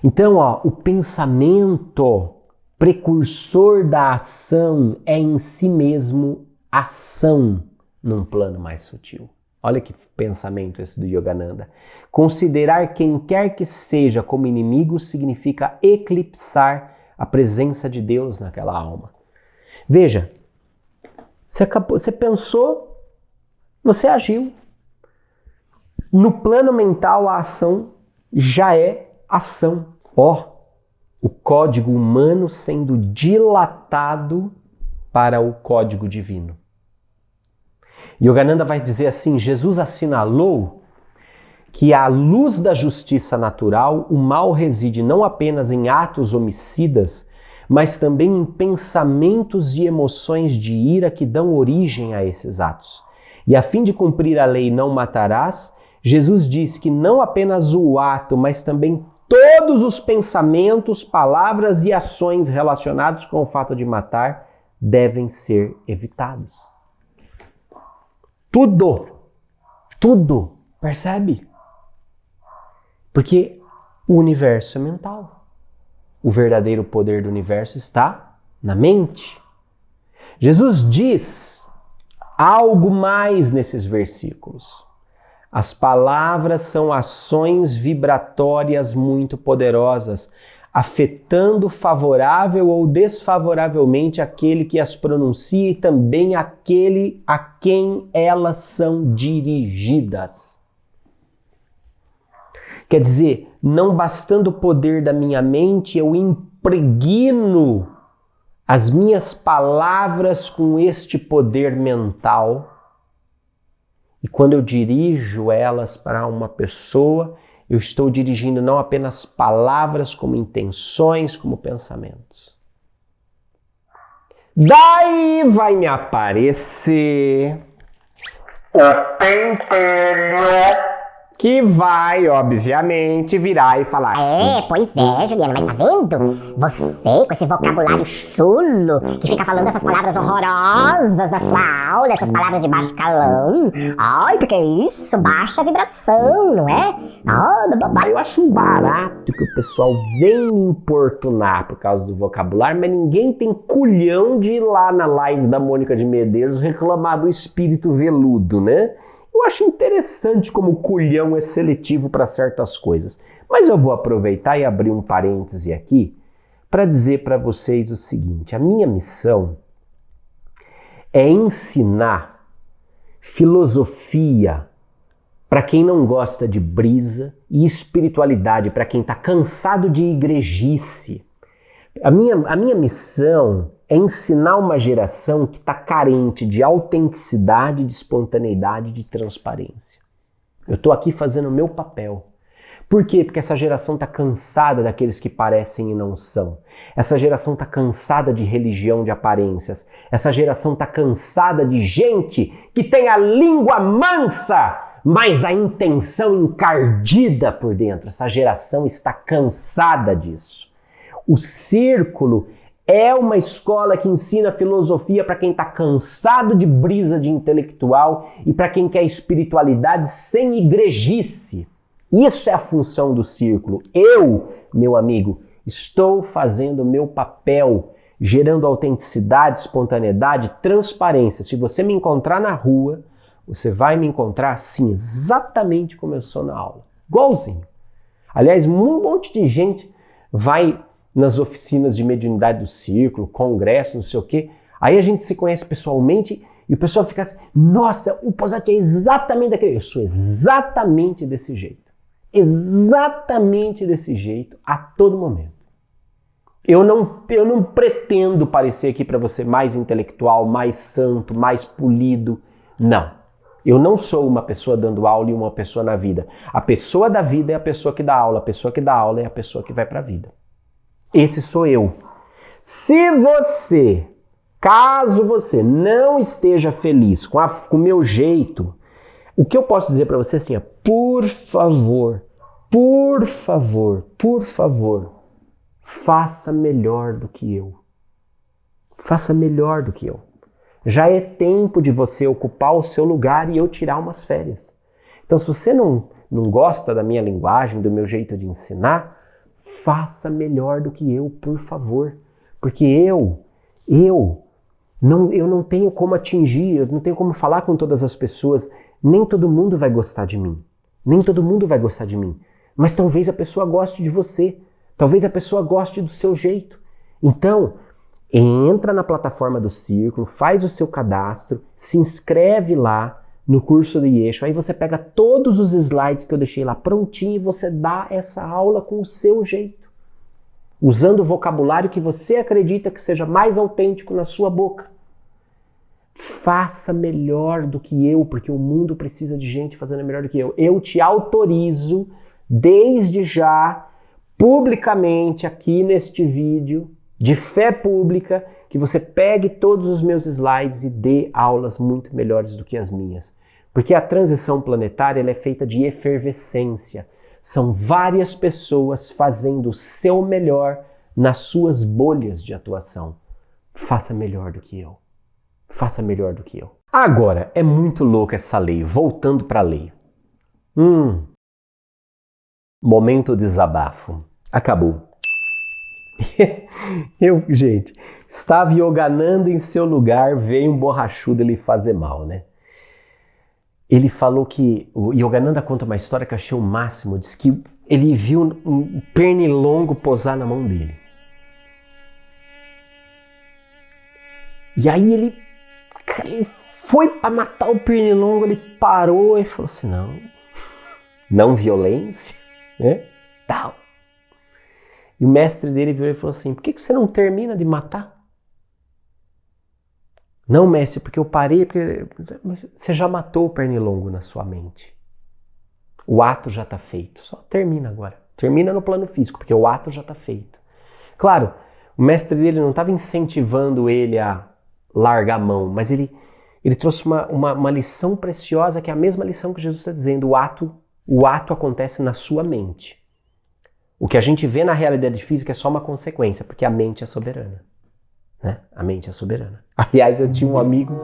Então, o pensamento precursor da ação é em si mesmo ação num plano mais sutil. Olha que pensamento esse do Yogananda. Considerar quem quer que seja como inimigo significa eclipsar a presença de Deus naquela alma. Veja, você pensou Você agiu. No plano mental, a ação já é ação. O código humano sendo dilatado para o código divino. Yogananda vai dizer assim, Jesus assinalou que à luz da justiça natural, o mal reside não apenas em atos homicidas, mas também em pensamentos e emoções de ira que dão origem a esses atos. E a fim de cumprir a lei não matarás, Jesus diz que não apenas o ato, mas também todos os pensamentos, palavras e ações relacionados com o fato de matar devem ser evitados. Tudo, percebe? Porque o universo é mental. O verdadeiro poder do universo está na mente. Jesus diz algo mais nesses versículos. As palavras são ações vibratórias muito poderosas, afetando favorável ou desfavoravelmente aquele que as pronuncia e também aquele a quem elas são dirigidas. Quer dizer, não bastando o poder da minha mente, eu impregno as minhas palavras com este poder mental. E quando eu dirijo elas para uma pessoa, eu estou dirigindo não apenas palavras, como intenções, como pensamentos. Daí vai me aparecer o pentelho, que vai, obviamente, virar e falar: pois é, Juliana, mas tá vendo? Você, com esse vocabulário chulo, que fica falando essas palavras horrorosas na sua aula, essas palavras de baixo calão. Ai, porque isso, baixa vibração, não é? Eu acho um barato que o pessoal vem me importunar por causa do vocabulário, mas ninguém tem culhão de ir lá na live da Mônica de Medeiros reclamar do espírito veludo, né? Eu acho interessante como o culhão é seletivo para certas coisas. Mas eu vou aproveitar e abrir um parêntese aqui para dizer para vocês o seguinte: a minha missão é ensinar filosofia para quem não gosta de brisa e espiritualidade para quem está cansado de igrejice. A minha missão é ensinar uma geração que está carente de autenticidade, de espontaneidade, de transparência. Eu estou aqui fazendo o meu papel. Por quê? Porque essa geração está cansada daqueles que parecem e não são. Essa geração está cansada de religião de aparências. Essa geração está cansada de gente que tem a língua mansa, mas a intenção encardida por dentro. Essa geração está cansada disso. O Círculo é uma escola que ensina filosofia para quem está cansado de brisa de intelectual e para quem quer espiritualidade sem igrejice. Isso é a função do Círculo. Eu, meu amigo, estou fazendo o meu papel, gerando autenticidade, espontaneidade, transparência. Se você me encontrar na rua, você vai me encontrar assim, exatamente como eu sou na aula. Igualzinho. Aliás, um monte de gente vai nas oficinas de mediunidade do Círculo, congresso, não sei o quê. Aí a gente se conhece pessoalmente e o pessoal fica assim: nossa, o Posati é exatamente daquele. Eu sou exatamente desse jeito. Exatamente desse jeito, a todo momento. Eu não pretendo parecer aqui para você mais intelectual, mais santo, mais polido. Não. Eu não sou uma pessoa dando aula e uma pessoa na vida. A pessoa da vida é a pessoa que dá aula. A pessoa que dá aula é a pessoa que vai para a vida. Esse sou eu. Caso você não esteja feliz com o meu jeito, o que eu posso dizer para você assim é: por favor, faça melhor do que eu. Faça melhor do que eu. Já é tempo de você ocupar o seu lugar e eu tirar umas férias. Então, se você não gosta da minha linguagem, do meu jeito de ensinar, faça melhor do que eu, por favor. Porque eu não tenho como atingir, eu não tenho como falar com todas as pessoas. Nem todo mundo vai gostar de mim. Mas talvez a pessoa goste de você. Talvez a pessoa goste do seu jeito. Então, entra na plataforma do Círculo, faz o seu cadastro, se inscreve lá, no curso de Yeshua. Aí você pega todos os slides que eu deixei lá prontinho e você dá essa aula com o seu jeito, usando o vocabulário que você acredita que seja mais autêntico na sua boca. Faça melhor do que eu, porque o mundo precisa de gente fazendo melhor do que eu. Eu te autorizo, desde já, publicamente aqui neste vídeo, de fé pública, que você pegue todos os meus slides e dê aulas muito melhores do que as minhas. Porque a transição planetária ela é feita de efervescência. São várias pessoas fazendo o seu melhor nas suas bolhas de atuação. Faça melhor do que eu. Faça melhor do que eu. Agora, é muito louca essa lei. Voltando para a lei. Momento desabafo. Acabou. Gente, estava yoganando em seu lugar, veio um borrachudo lhe fazer mal, né? Ele falou que, o Yogananda conta uma história que eu achei o máximo, diz que ele viu um pernilongo posar na mão dele. E aí ele foi para matar o pernilongo, ele parou e falou assim, não violência, né? Tal. E o mestre dele virou e falou assim, por que você não termina de matar? Não, mestre, porque eu parei, porque você já matou o pernilongo na sua mente. O ato já está feito, só termina agora. Termina no plano físico, porque o ato já está feito. Claro, o mestre dele não estava incentivando ele a largar a mão, mas ele trouxe uma lição preciosa, que é a mesma lição que Jesus está dizendo, o ato acontece na sua mente. O que a gente vê na realidade física é só uma consequência, porque a mente é soberana. Né? A mente é soberana. Aliás, eu tinha um amigo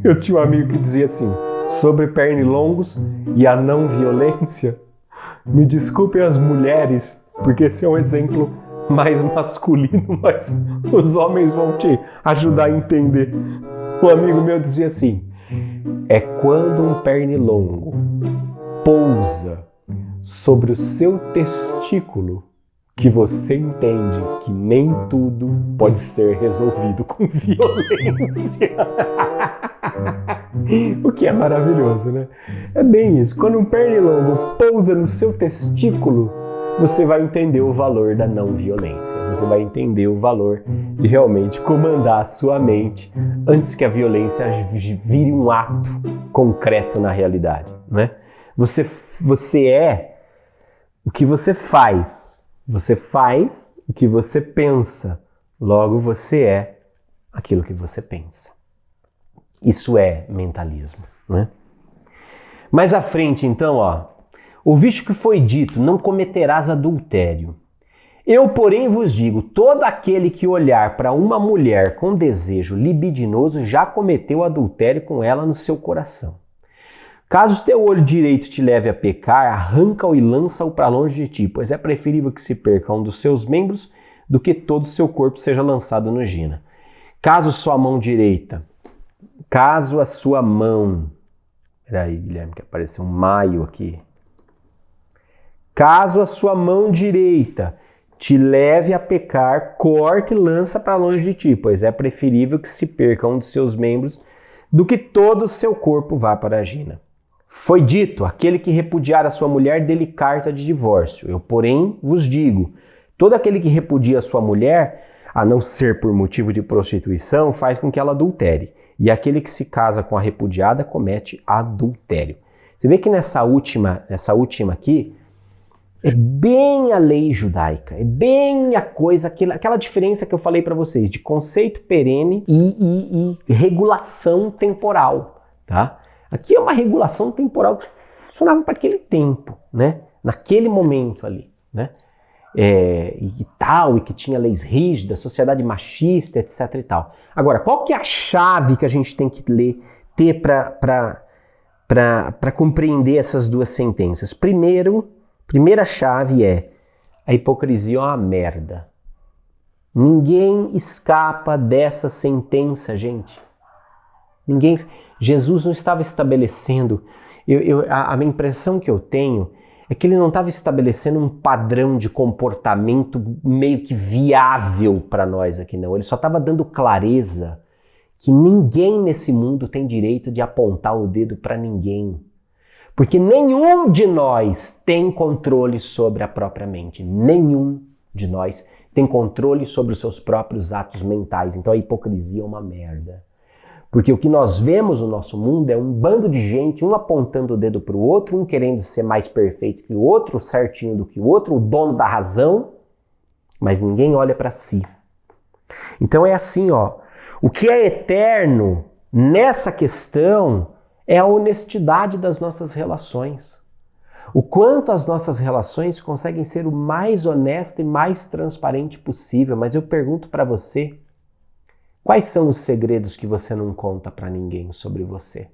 que dizia assim, sobre pernilongos e a não violência, me desculpem as mulheres, porque esse é um exemplo mais masculino, mas os homens vão te ajudar a entender. Um amigo meu dizia assim, é quando um pernilongo pousa sobre o seu testículo que você entende que nem tudo pode ser resolvido com violência. O que é maravilhoso, né? É bem isso. Quando um pernilongo pousa no seu testículo, você vai entender o valor da não violência. Você vai entender o valor de realmente comandar a sua mente antes que a violência vire um ato concreto na realidade, né? Você é o que você faz. Você faz o que você pensa. Logo, você é aquilo que você pensa. Isso é mentalismo, né? Mais à frente, então, ouviste que foi dito, não cometerás adultério. Eu, porém, vos digo, todo aquele que olhar para uma mulher com desejo libidinoso já cometeu adultério com ela no seu coração. Caso teu olho direito te leve a pecar, arranca-o e lança-o para longe de ti, pois é preferível que se perca um dos seus membros do que todo o seu corpo seja lançado no Jina. Caso a sua mão... Peraí, Guilherme, que apareceu um maio aqui. Caso a sua mão direita te leve a pecar, corte e lança para longe de ti, pois é preferível que se perca um dos seus membros do que todo o seu corpo vá para a Jina. Foi dito, aquele que repudiar a sua mulher, dê-lhe carta de divórcio. Eu, porém, vos digo, todo aquele que repudia a sua mulher, a não ser por motivo de prostituição, faz com que ela adultere. E aquele que se casa com a repudiada comete adultério. Você vê que nessa última aqui, é bem a lei judaica, é bem a coisa, aquela diferença que eu falei para vocês, de conceito perene e regulação temporal, tá? Aqui é uma regulação temporal que funcionava para aquele tempo, né? Naquele momento ali, né? E que tinha leis rígidas, sociedade machista, etc e tal. Agora, qual que é a chave que a gente tem que ter para compreender essas duas sentenças? Primeira chave é, a hipocrisia é uma merda. Ninguém escapa dessa sentença, gente. Jesus não estava estabelecendo, a minha impressão que eu tenho é que ele não estava estabelecendo um padrão de comportamento meio que viável para nós aqui, não. Ele só estava dando clareza que ninguém nesse mundo tem direito de apontar o dedo para ninguém. Porque nenhum de nós tem controle sobre a própria mente. Nenhum de nós tem controle sobre os seus próprios atos mentais. Então a hipocrisia é uma merda. Porque o que nós vemos no nosso mundo é um bando de gente, um apontando o dedo para o outro, um querendo ser mais perfeito que o outro, certinho do que o outro, o dono da razão, mas ninguém olha para si. Então é assim, ó, o que é eterno nessa questão é a honestidade das nossas relações. O quanto as nossas relações conseguem ser o mais honesto e mais transparente possível. Mas eu pergunto para você, quais são os segredos que você não conta para ninguém sobre você?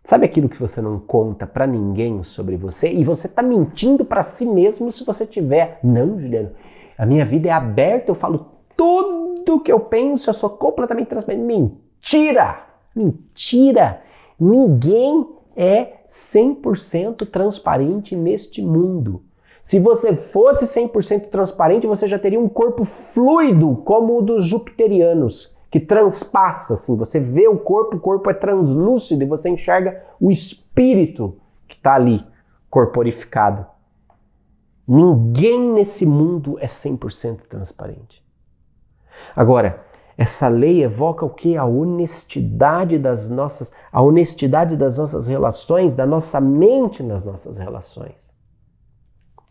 Sabe aquilo que você não conta para ninguém sobre você? E você tá mentindo para si mesmo se você tiver. Não, Juliano, a minha vida é aberta, eu falo tudo o que eu penso, eu sou completamente transparente. Mentira! Mentira! Ninguém é 100% transparente neste mundo. Se você fosse 100% transparente, você já teria um corpo fluido, como o dos jupiterianos, que transpassa, assim, você vê o corpo é translúcido e você enxerga o espírito que está ali, corporificado. Ninguém nesse mundo é 100% transparente. Agora, essa lei evoca o quê? A honestidade das nossas relações, da nossa mente nas nossas relações.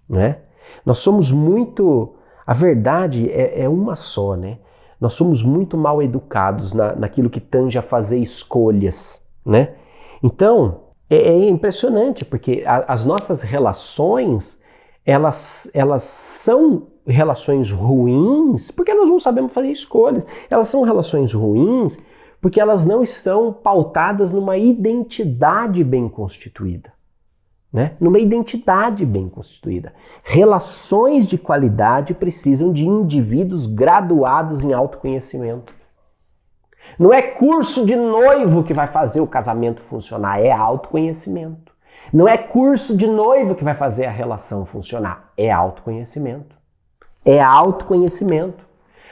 Né? Nós somos muito... A verdade é uma só, né? Nós somos muito mal educados naquilo que tange a fazer escolhas, né? Então, é impressionante, porque as nossas relações, elas são relações ruins porque nós não sabemos fazer escolhas. Elas são relações ruins porque elas não estão pautadas numa identidade bem constituída. Né? Numa identidade bem constituída. Relações de qualidade precisam de indivíduos graduados em autoconhecimento. Não é curso de noivo que vai fazer o casamento funcionar, é autoconhecimento. Não é curso de noivo que vai fazer a relação funcionar, é autoconhecimento. É autoconhecimento.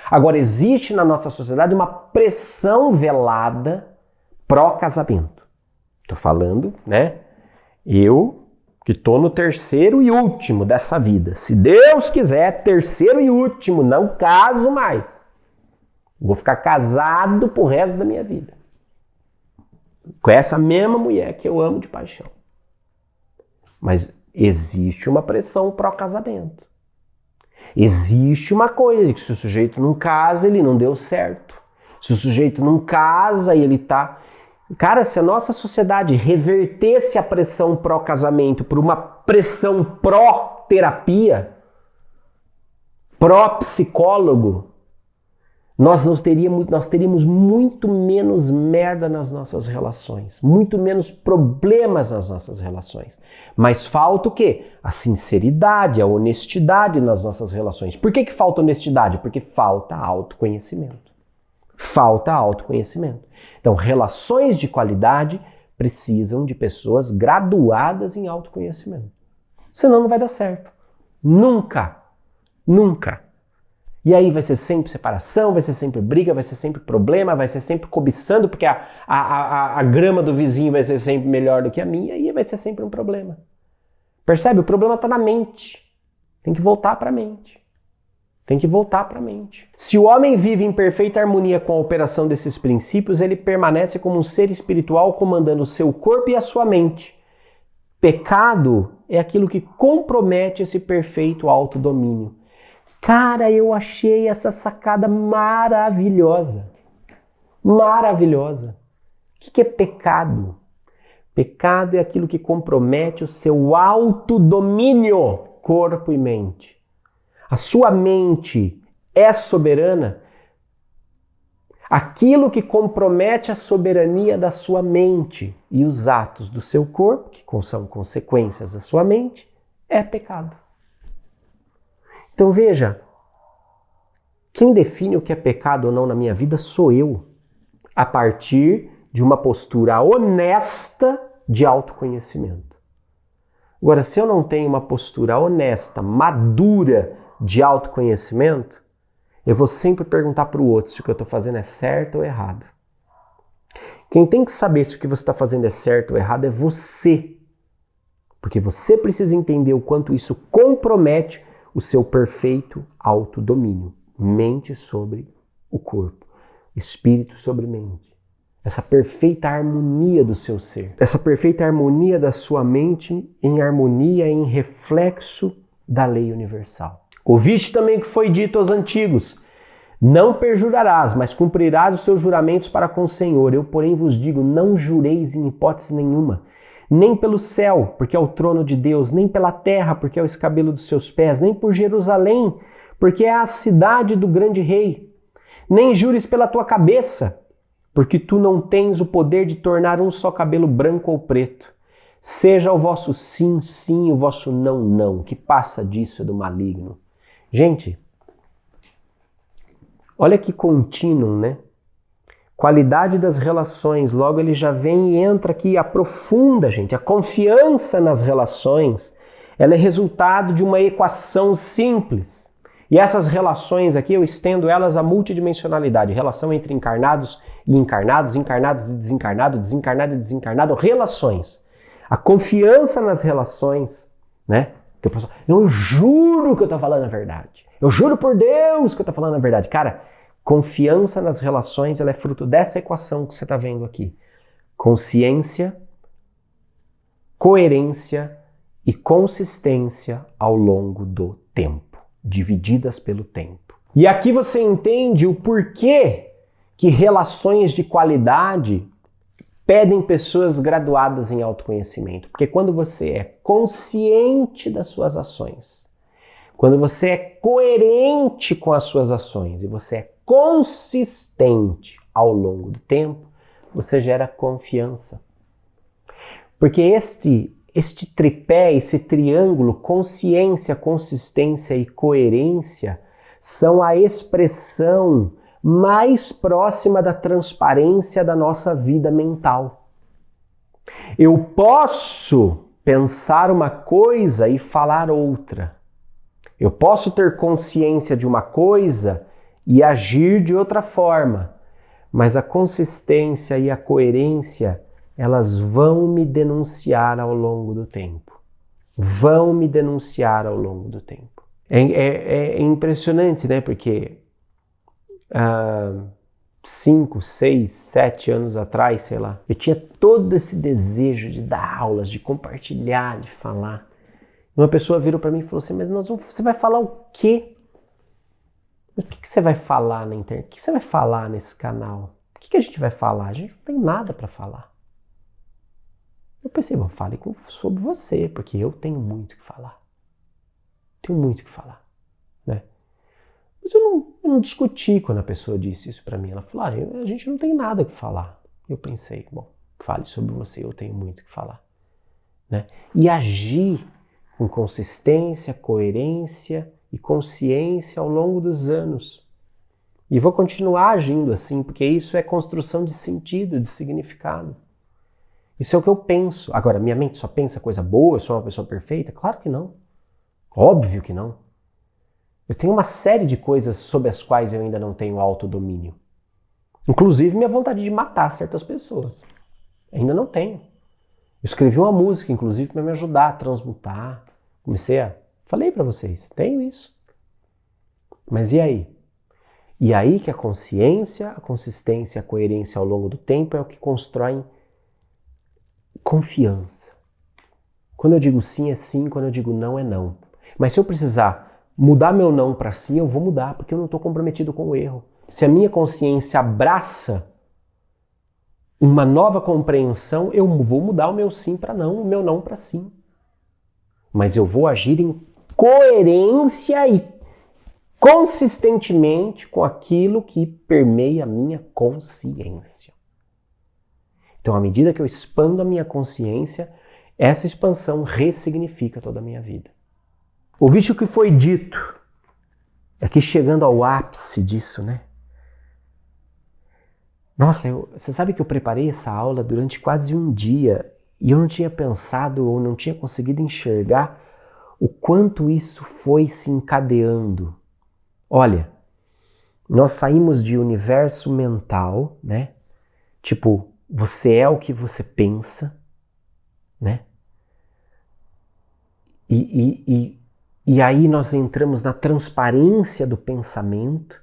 Agora, existe na nossa sociedade uma pressão velada pró-casamento. Estou falando, né? Eu que estou no terceiro e último dessa vida. Se Deus quiser, terceiro e último, não caso mais. Vou ficar casado pro resto da minha vida. Com essa mesma mulher que eu amo de paixão. Mas existe uma pressão pró-casamento. Existe uma coisa que se o sujeito não casa, ele não deu certo. Se o sujeito não casa e ele tá... Cara, se a nossa sociedade revertesse a pressão pró-casamento por uma pressão pró-terapia, pró-psicólogo, nós teríamos muito menos merda nas nossas relações, muito menos problemas nas nossas relações. Mas falta o quê? A sinceridade, a honestidade nas nossas relações. Por que falta honestidade? Porque falta autoconhecimento. Falta autoconhecimento. Então, relações de qualidade precisam de pessoas graduadas em autoconhecimento. Senão não vai dar certo. Nunca. Nunca. E aí vai ser sempre separação, vai ser sempre briga, vai ser sempre problema, vai ser sempre cobiçando, porque a grama do vizinho vai ser sempre melhor do que a minha, e vai ser sempre um problema. Percebe? O problema está na mente. Tem que voltar para a mente. Tem que voltar para a mente. Se o homem vive em perfeita harmonia com a operação desses princípios, ele permanece como um ser espiritual comandando o seu corpo e a sua mente. Pecado é aquilo que compromete esse perfeito autodomínio. Cara, eu achei essa sacada maravilhosa. Maravilhosa. O que é pecado? Pecado é aquilo que compromete o seu autodomínio, corpo e mente. A sua mente é soberana? Aquilo que compromete a soberania da sua mente e os atos do seu corpo, que são consequências da sua mente, é pecado. Então veja, quem define o que é pecado ou não na minha vida sou eu, a partir de uma postura honesta de autoconhecimento. Agora, se eu não tenho uma postura honesta, madura de autoconhecimento, Eu vou sempre perguntar para o outro se o que eu estou fazendo é certo ou errado. Quem tem que saber se o que você está fazendo é certo ou errado é você. Porque você precisa entender o quanto isso compromete o seu perfeito autodomínio. Mente sobre o corpo, espírito sobre mente. Essa perfeita harmonia do seu ser. Essa perfeita harmonia da sua mente em harmonia, em reflexo da lei universal. Ouviste também o que foi dito aos antigos: não perjurarás, mas cumprirás os seus juramentos para com o Senhor. Eu, porém, vos digo, não jureis em hipótese nenhuma, nem pelo céu, porque é o trono de Deus, nem pela terra, porque é o escabelo dos seus pés, nem por Jerusalém, porque é a cidade do grande rei. Nem jures pela tua cabeça, porque tu não tens o poder de tornar um só cabelo branco ou preto. Seja o vosso sim, sim, o vosso não, não, que passa disso é do maligno. Gente, olha que contínuo, né? Qualidade das relações, logo ele já vem e entra aqui, aprofunda, gente. A confiança nas relações, ela é resultado de uma equação simples. E essas relações aqui, eu estendo elas à multidimensionalidade. Relação entre encarnados e encarnados, encarnados e desencarnados, desencarnado e desencarnado, relações. A confiança nas relações, né? Que a pessoa, eu juro que eu estou falando a verdade. Eu juro por Deus que eu estou falando a verdade. Cara, confiança nas relações, ela é fruto dessa equação que você está vendo aqui. Consciência, coerência e consistência ao longo do tempo, divididas pelo tempo. E aqui você entende o porquê que relações de qualidade pedem pessoas graduadas em autoconhecimento. Porque quando você é consciente das suas ações, quando você é coerente com as suas ações e você é consistente ao longo do tempo, você gera confiança. Porque este tripé, esse triângulo, consciência, consistência e coerência, são a expressão mais próxima da transparência da nossa vida mental. Eu posso pensar uma coisa e falar outra. Eu posso ter consciência de uma coisa e agir de outra forma, mas a consistência e a coerência, elas vão me denunciar ao longo do tempo. Vão me denunciar ao longo do tempo. É impressionante, né? Porque 5, 6, 7 anos atrás, sei lá, eu tinha todo esse desejo de dar aulas, de compartilhar, de falar. Uma pessoa virou para mim e falou assim, mas você vai falar o quê? O que você vai falar na internet? O que você vai falar nesse canal? O que a gente vai falar? A gente não tem nada para falar. Eu pensei, bom, fale sobre você, porque eu tenho muito o que falar. Tenho muito o que falar, né? Mas eu não discuti quando a pessoa disse isso para mim. Ela falou, a gente não tem nada o que falar. Eu pensei, bom, fale sobre você, eu tenho muito o que falar, né? E agir com consistência, coerência e consciência ao longo dos anos. E vou continuar agindo assim, porque isso é construção de sentido, de significado. Isso é o que eu penso. Agora, minha mente só pensa coisa boa, eu sou uma pessoa perfeita? Claro que não. Óbvio que não. Eu tenho uma série de coisas sobre as quais eu ainda não tenho autodomínio. Inclusive minha vontade de matar certas pessoas. Ainda não tenho. Eu escrevi uma música, inclusive, para me ajudar a transmutar. Falei para vocês, tenho isso. Mas e aí? E aí que a consciência, a consistência, a coerência ao longo do tempo é o que constrói confiança. Quando eu digo sim é sim, quando eu digo não é não. Mas se eu precisar mudar meu não para sim, eu vou mudar, porque eu não estou comprometido com o erro. Se a minha consciência abraça uma nova compreensão, eu vou mudar o meu sim para não, o meu não para sim. Mas eu vou agir em coerência e consistentemente com aquilo que permeia a minha consciência. Então, à medida que eu expando a minha consciência, essa expansão ressignifica toda a minha vida. Ouviste o que foi dito, aqui chegando ao ápice disso, né? Nossa, você sabe que eu preparei essa aula durante quase um dia e eu não tinha pensado ou não tinha conseguido enxergar o quanto isso foi se encadeando. Olha, Nós saímos de universo mental, né? Tipo, você é o que você pensa, né? E aí nós entramos na transparência do pensamento,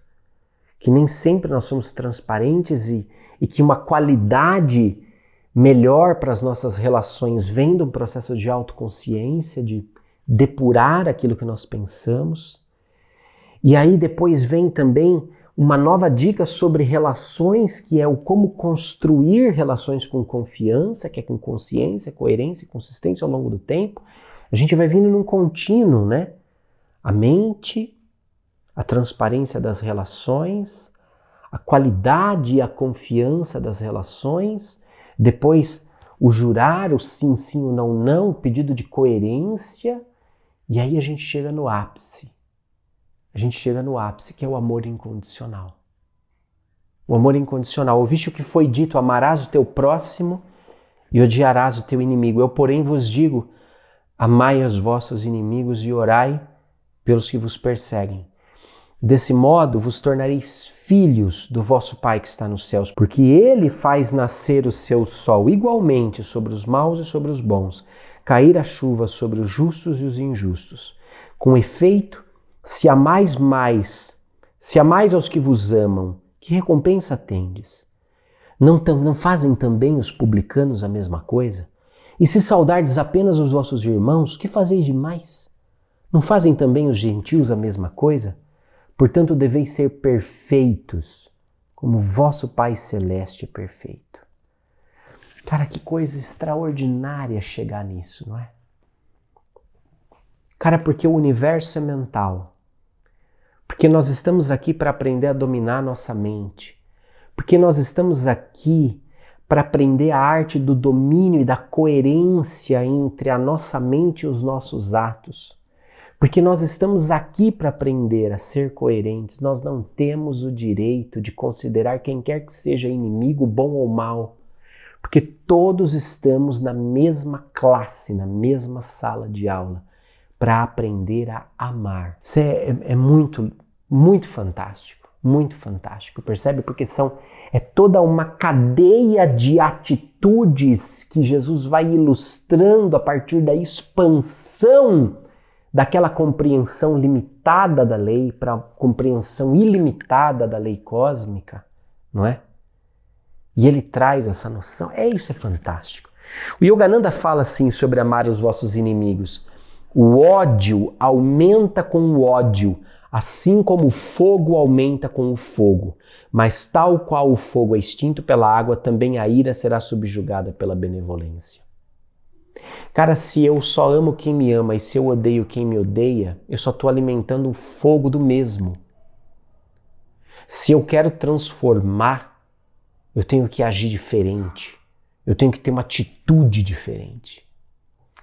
que nem sempre nós somos transparentes e que uma qualidade melhor para as nossas relações vem de um processo de autoconsciência, de depurar aquilo que nós pensamos. E aí depois vem também uma nova dica sobre relações, que é o como construir relações com confiança, que é com consciência, coerência e consistência ao longo do tempo. A gente vai vindo num contínuo, né? A mente, a transparência das relações, a qualidade e a confiança das relações, depois o jurar, o sim, sim, o não, não, o pedido de coerência, e aí a gente chega no ápice. A gente chega no ápice, que é o amor incondicional. O amor incondicional. Ouviste o que foi dito: amarás o teu próximo e odiarás o teu inimigo. Eu, porém, vos digo: amai os vossos inimigos e orai pelos que vos perseguem. Desse modo vos tornareis filhos do vosso Pai que está nos céus, porque Ele faz nascer o seu sol igualmente sobre os maus e sobre os bons, cair a chuva sobre os justos e os injustos. Com efeito, se amais aos que vos amam, que recompensa tendes? Não fazem também os publicanos a mesma coisa? E se saudardes apenas os vossos irmãos, que fazeis demais? Não fazem também os gentios a mesma coisa? Portanto, deveis ser perfeitos, como vosso Pai Celeste é perfeito. Cara, que coisa extraordinária chegar nisso, não é? Cara, porque o universo é mental. Porque nós estamos aqui para aprender a dominar a nossa mente. Porque nós estamos aqui para aprender a arte do domínio e da coerência entre a nossa mente e os nossos atos. Porque nós estamos aqui para aprender a ser coerentes. Nós não temos o direito de considerar quem quer que seja inimigo, bom ou mal. Porque todos estamos na mesma classe, na mesma sala de aula, para aprender a amar. Isso é muito, muito fantástico, muito fantástico, percebe? Porque é toda uma cadeia de atitudes que Jesus vai ilustrando a partir da expansão daquela compreensão limitada da lei para a compreensão ilimitada da lei cósmica, não é? E ele traz essa noção. Isso é fantástico. O Yogananda fala assim sobre amar os vossos inimigos. O ódio aumenta com o ódio, assim como o fogo aumenta com o fogo. Mas tal qual o fogo é extinto pela água, também a ira será subjugada pela benevolência. Cara, se eu só amo quem me ama e se eu odeio quem me odeia, eu só estou alimentando o fogo do mesmo. Se eu quero transformar, eu tenho que agir diferente. Eu tenho que ter uma atitude diferente.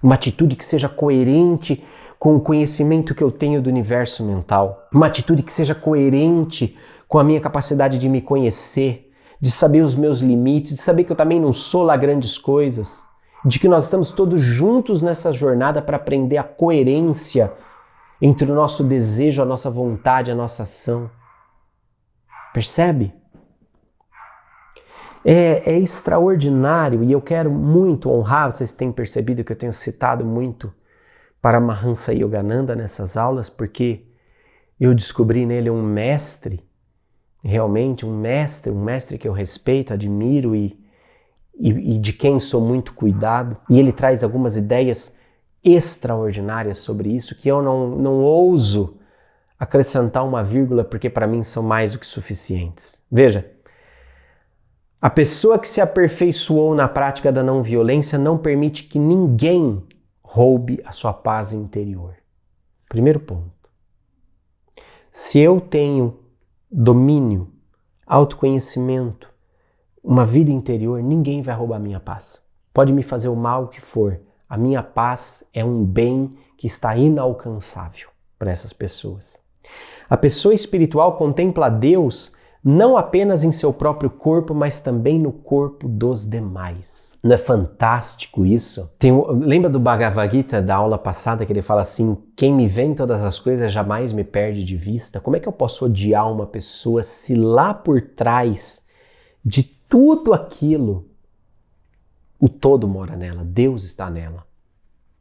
Uma atitude que seja coerente com o conhecimento que eu tenho do universo mental. Uma atitude que seja coerente com a minha capacidade de me conhecer, de saber os meus limites, de saber que eu também não sou lá grandes coisas, de que nós estamos todos juntos nessa jornada para aprender a coerência entre o nosso desejo, a nossa vontade, a nossa ação. Percebe? É extraordinário e eu quero muito honrar, vocês têm percebido que eu tenho citado muito Paramahansa Yogananda nessas aulas, porque eu descobri nele um mestre, realmente um mestre que eu respeito, admiro e de quem sou muito cuidado. E ele traz algumas ideias extraordinárias sobre isso que eu não ouso acrescentar uma vírgula porque para mim são mais do que suficientes. Veja, a pessoa que se aperfeiçoou na prática da não violência não permite que ninguém roube a sua paz interior. Primeiro ponto. Se eu tenho domínio, autoconhecimento, uma vida interior, ninguém vai roubar a minha paz. Pode me fazer o mal que for. A minha paz é um bem que está inalcançável para essas pessoas. A pessoa espiritual contempla a Deus não apenas em seu próprio corpo, mas também no corpo dos demais. Não é fantástico isso? Lembra do Bhagavad Gita da aula passada que ele fala assim, quem me vê em todas as coisas jamais me perde de vista? Como é que eu posso odiar uma pessoa se lá por trás de tudo aquilo o todo mora nela, Deus está nela?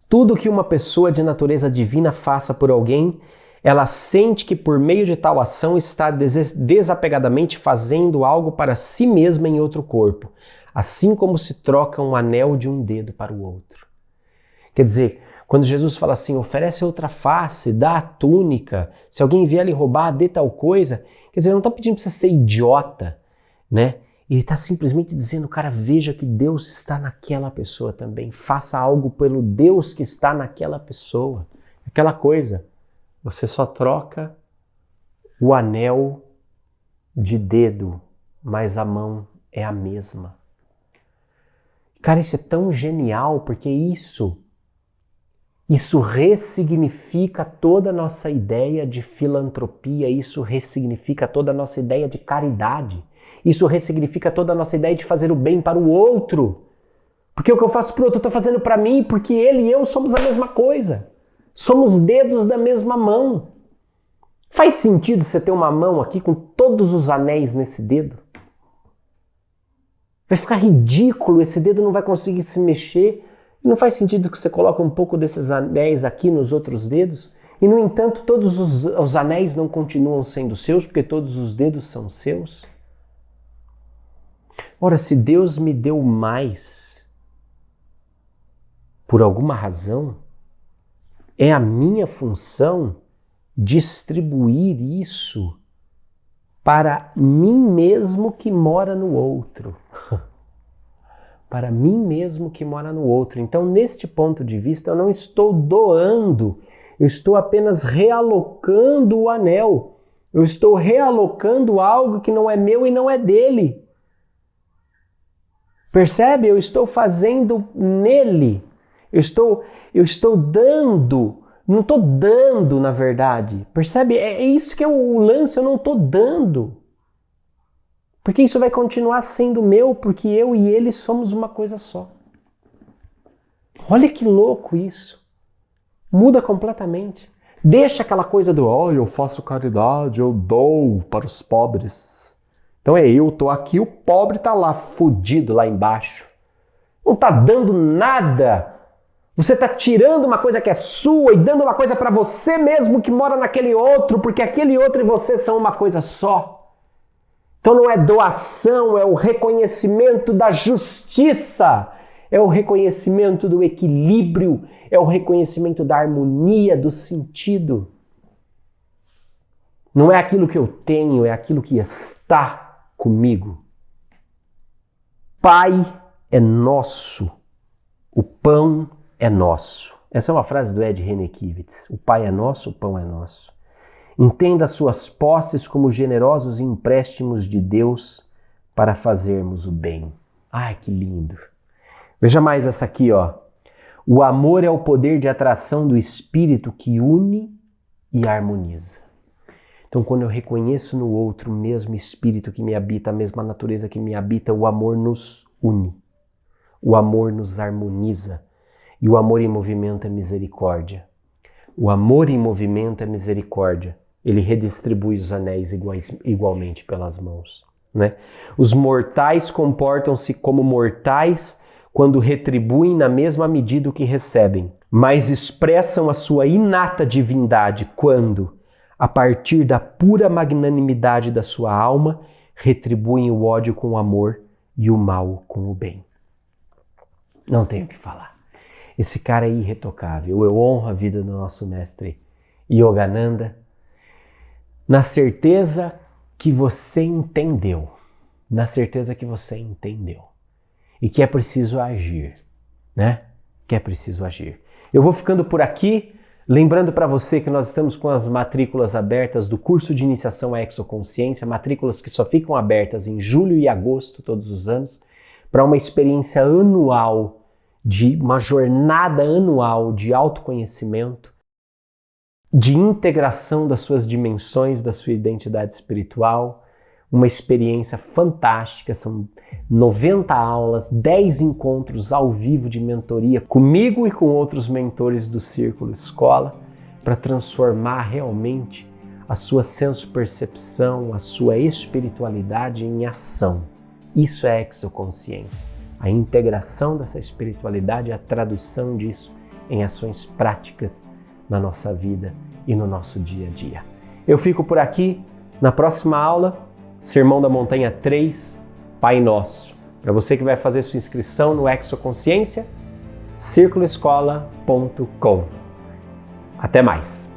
Tudo que uma pessoa de natureza divina faça por alguém, ela sente que por meio de tal ação está desapegadamente fazendo algo para si mesma em outro corpo, assim como se troca um anel de um dedo para o outro. Quer dizer, quando Jesus fala assim, oferece outra face, dá a túnica, se alguém vier lhe roubar, dê tal coisa, quer dizer, não está pedindo para você ser idiota, né? Ele está simplesmente dizendo, cara, veja que Deus está naquela pessoa também. Faça algo pelo Deus que está naquela pessoa. Aquela coisa, você só troca o anel de dedo, mas a mão é a mesma. Cara, isso é tão genial, porque isso ressignifica toda a nossa ideia de filantropia, isso ressignifica toda a nossa ideia de caridade. Isso ressignifica toda a nossa ideia de fazer o bem para o outro. Porque o que eu faço para o outro eu estou fazendo para mim, porque ele e eu somos a mesma coisa. Somos dedos da mesma mão. Faz sentido você ter uma mão aqui com todos os anéis nesse dedo? Vai ficar ridículo, esse dedo não vai conseguir se mexer. Não faz sentido que você coloque um pouco desses anéis aqui nos outros dedos? E, no entanto, todos os anéis não continuam sendo seus, porque todos os dedos são seus? Ora, se Deus me deu mais, por alguma razão, é a minha função distribuir isso para mim mesmo que mora no outro. Para mim mesmo que mora no outro. Então, neste ponto de vista, eu não estou doando, eu estou apenas realocando o anel. Eu estou realocando algo que não é meu e não é dele. Percebe? Eu estou fazendo nele. Eu estou dando. Não estou dando, na verdade. Percebe? É isso que é o lance, eu não estou dando. Porque isso vai continuar sendo meu, porque eu e ele somos uma coisa só. Olha que louco isso. Muda completamente. Deixa aquela coisa do, eu faço caridade, eu dou para os pobres. Então eu tô aqui, o pobre tá lá, fudido lá embaixo. Não tá dando nada. Você tá tirando uma coisa que é sua e dando uma coisa para você mesmo que mora naquele outro, porque aquele outro e você são uma coisa só. Então não é doação, é o reconhecimento da justiça, é o reconhecimento do equilíbrio, é o reconhecimento da harmonia, do sentido. Não é aquilo que eu tenho, é aquilo que está comigo. Pai é nosso, o pão é nosso. Essa é uma frase do Ed Renekiewicz. O Pai é nosso, o pão é nosso. Entenda suas posses como generosos empréstimos de Deus para fazermos o bem. Ai, que lindo. Veja mais essa aqui, ó. O amor é o poder de atração do espírito que une e harmoniza. Então, quando eu reconheço no outro o mesmo espírito que me habita, a mesma natureza que me habita, o amor nos une. O amor nos harmoniza. E o amor em movimento é misericórdia. O amor em movimento é misericórdia. Ele redistribui os anéis igualmente pelas mãos, né? Os mortais comportam-se como mortais quando retribuem na mesma medida o que recebem, mas expressam a sua inata divindade quando, a partir da pura magnanimidade da sua alma, retribuem o ódio com o amor e o mal com o bem. Não tenho o que falar. Esse cara é irretocável. Eu honro a vida do nosso mestre Yogananda, na certeza que você entendeu. Na certeza que você entendeu. E que é preciso agir, né? Que é preciso agir. Eu vou ficando por aqui. Lembrando para você que nós estamos com as matrículas abertas do curso de iniciação à exoconsciência, matrículas que só ficam abertas em julho e agosto todos os anos, para uma experiência anual, uma jornada anual de autoconhecimento, de integração das suas dimensões, da sua identidade espiritual, uma experiência fantástica, são 90 aulas, 10 encontros ao vivo de mentoria comigo e com outros mentores do Círculo Escola para transformar realmente a sua senso-percepção, a sua espiritualidade em ação. Isso é exoconsciência. A integração dessa espiritualidade, a tradução disso em ações práticas na nossa vida e no nosso dia a dia. Eu fico por aqui. Na próxima aula, Sermão da Montanha 3, Pai Nosso. Para você que vai fazer sua inscrição no Exoconsciência, circuloescola.com. Até mais!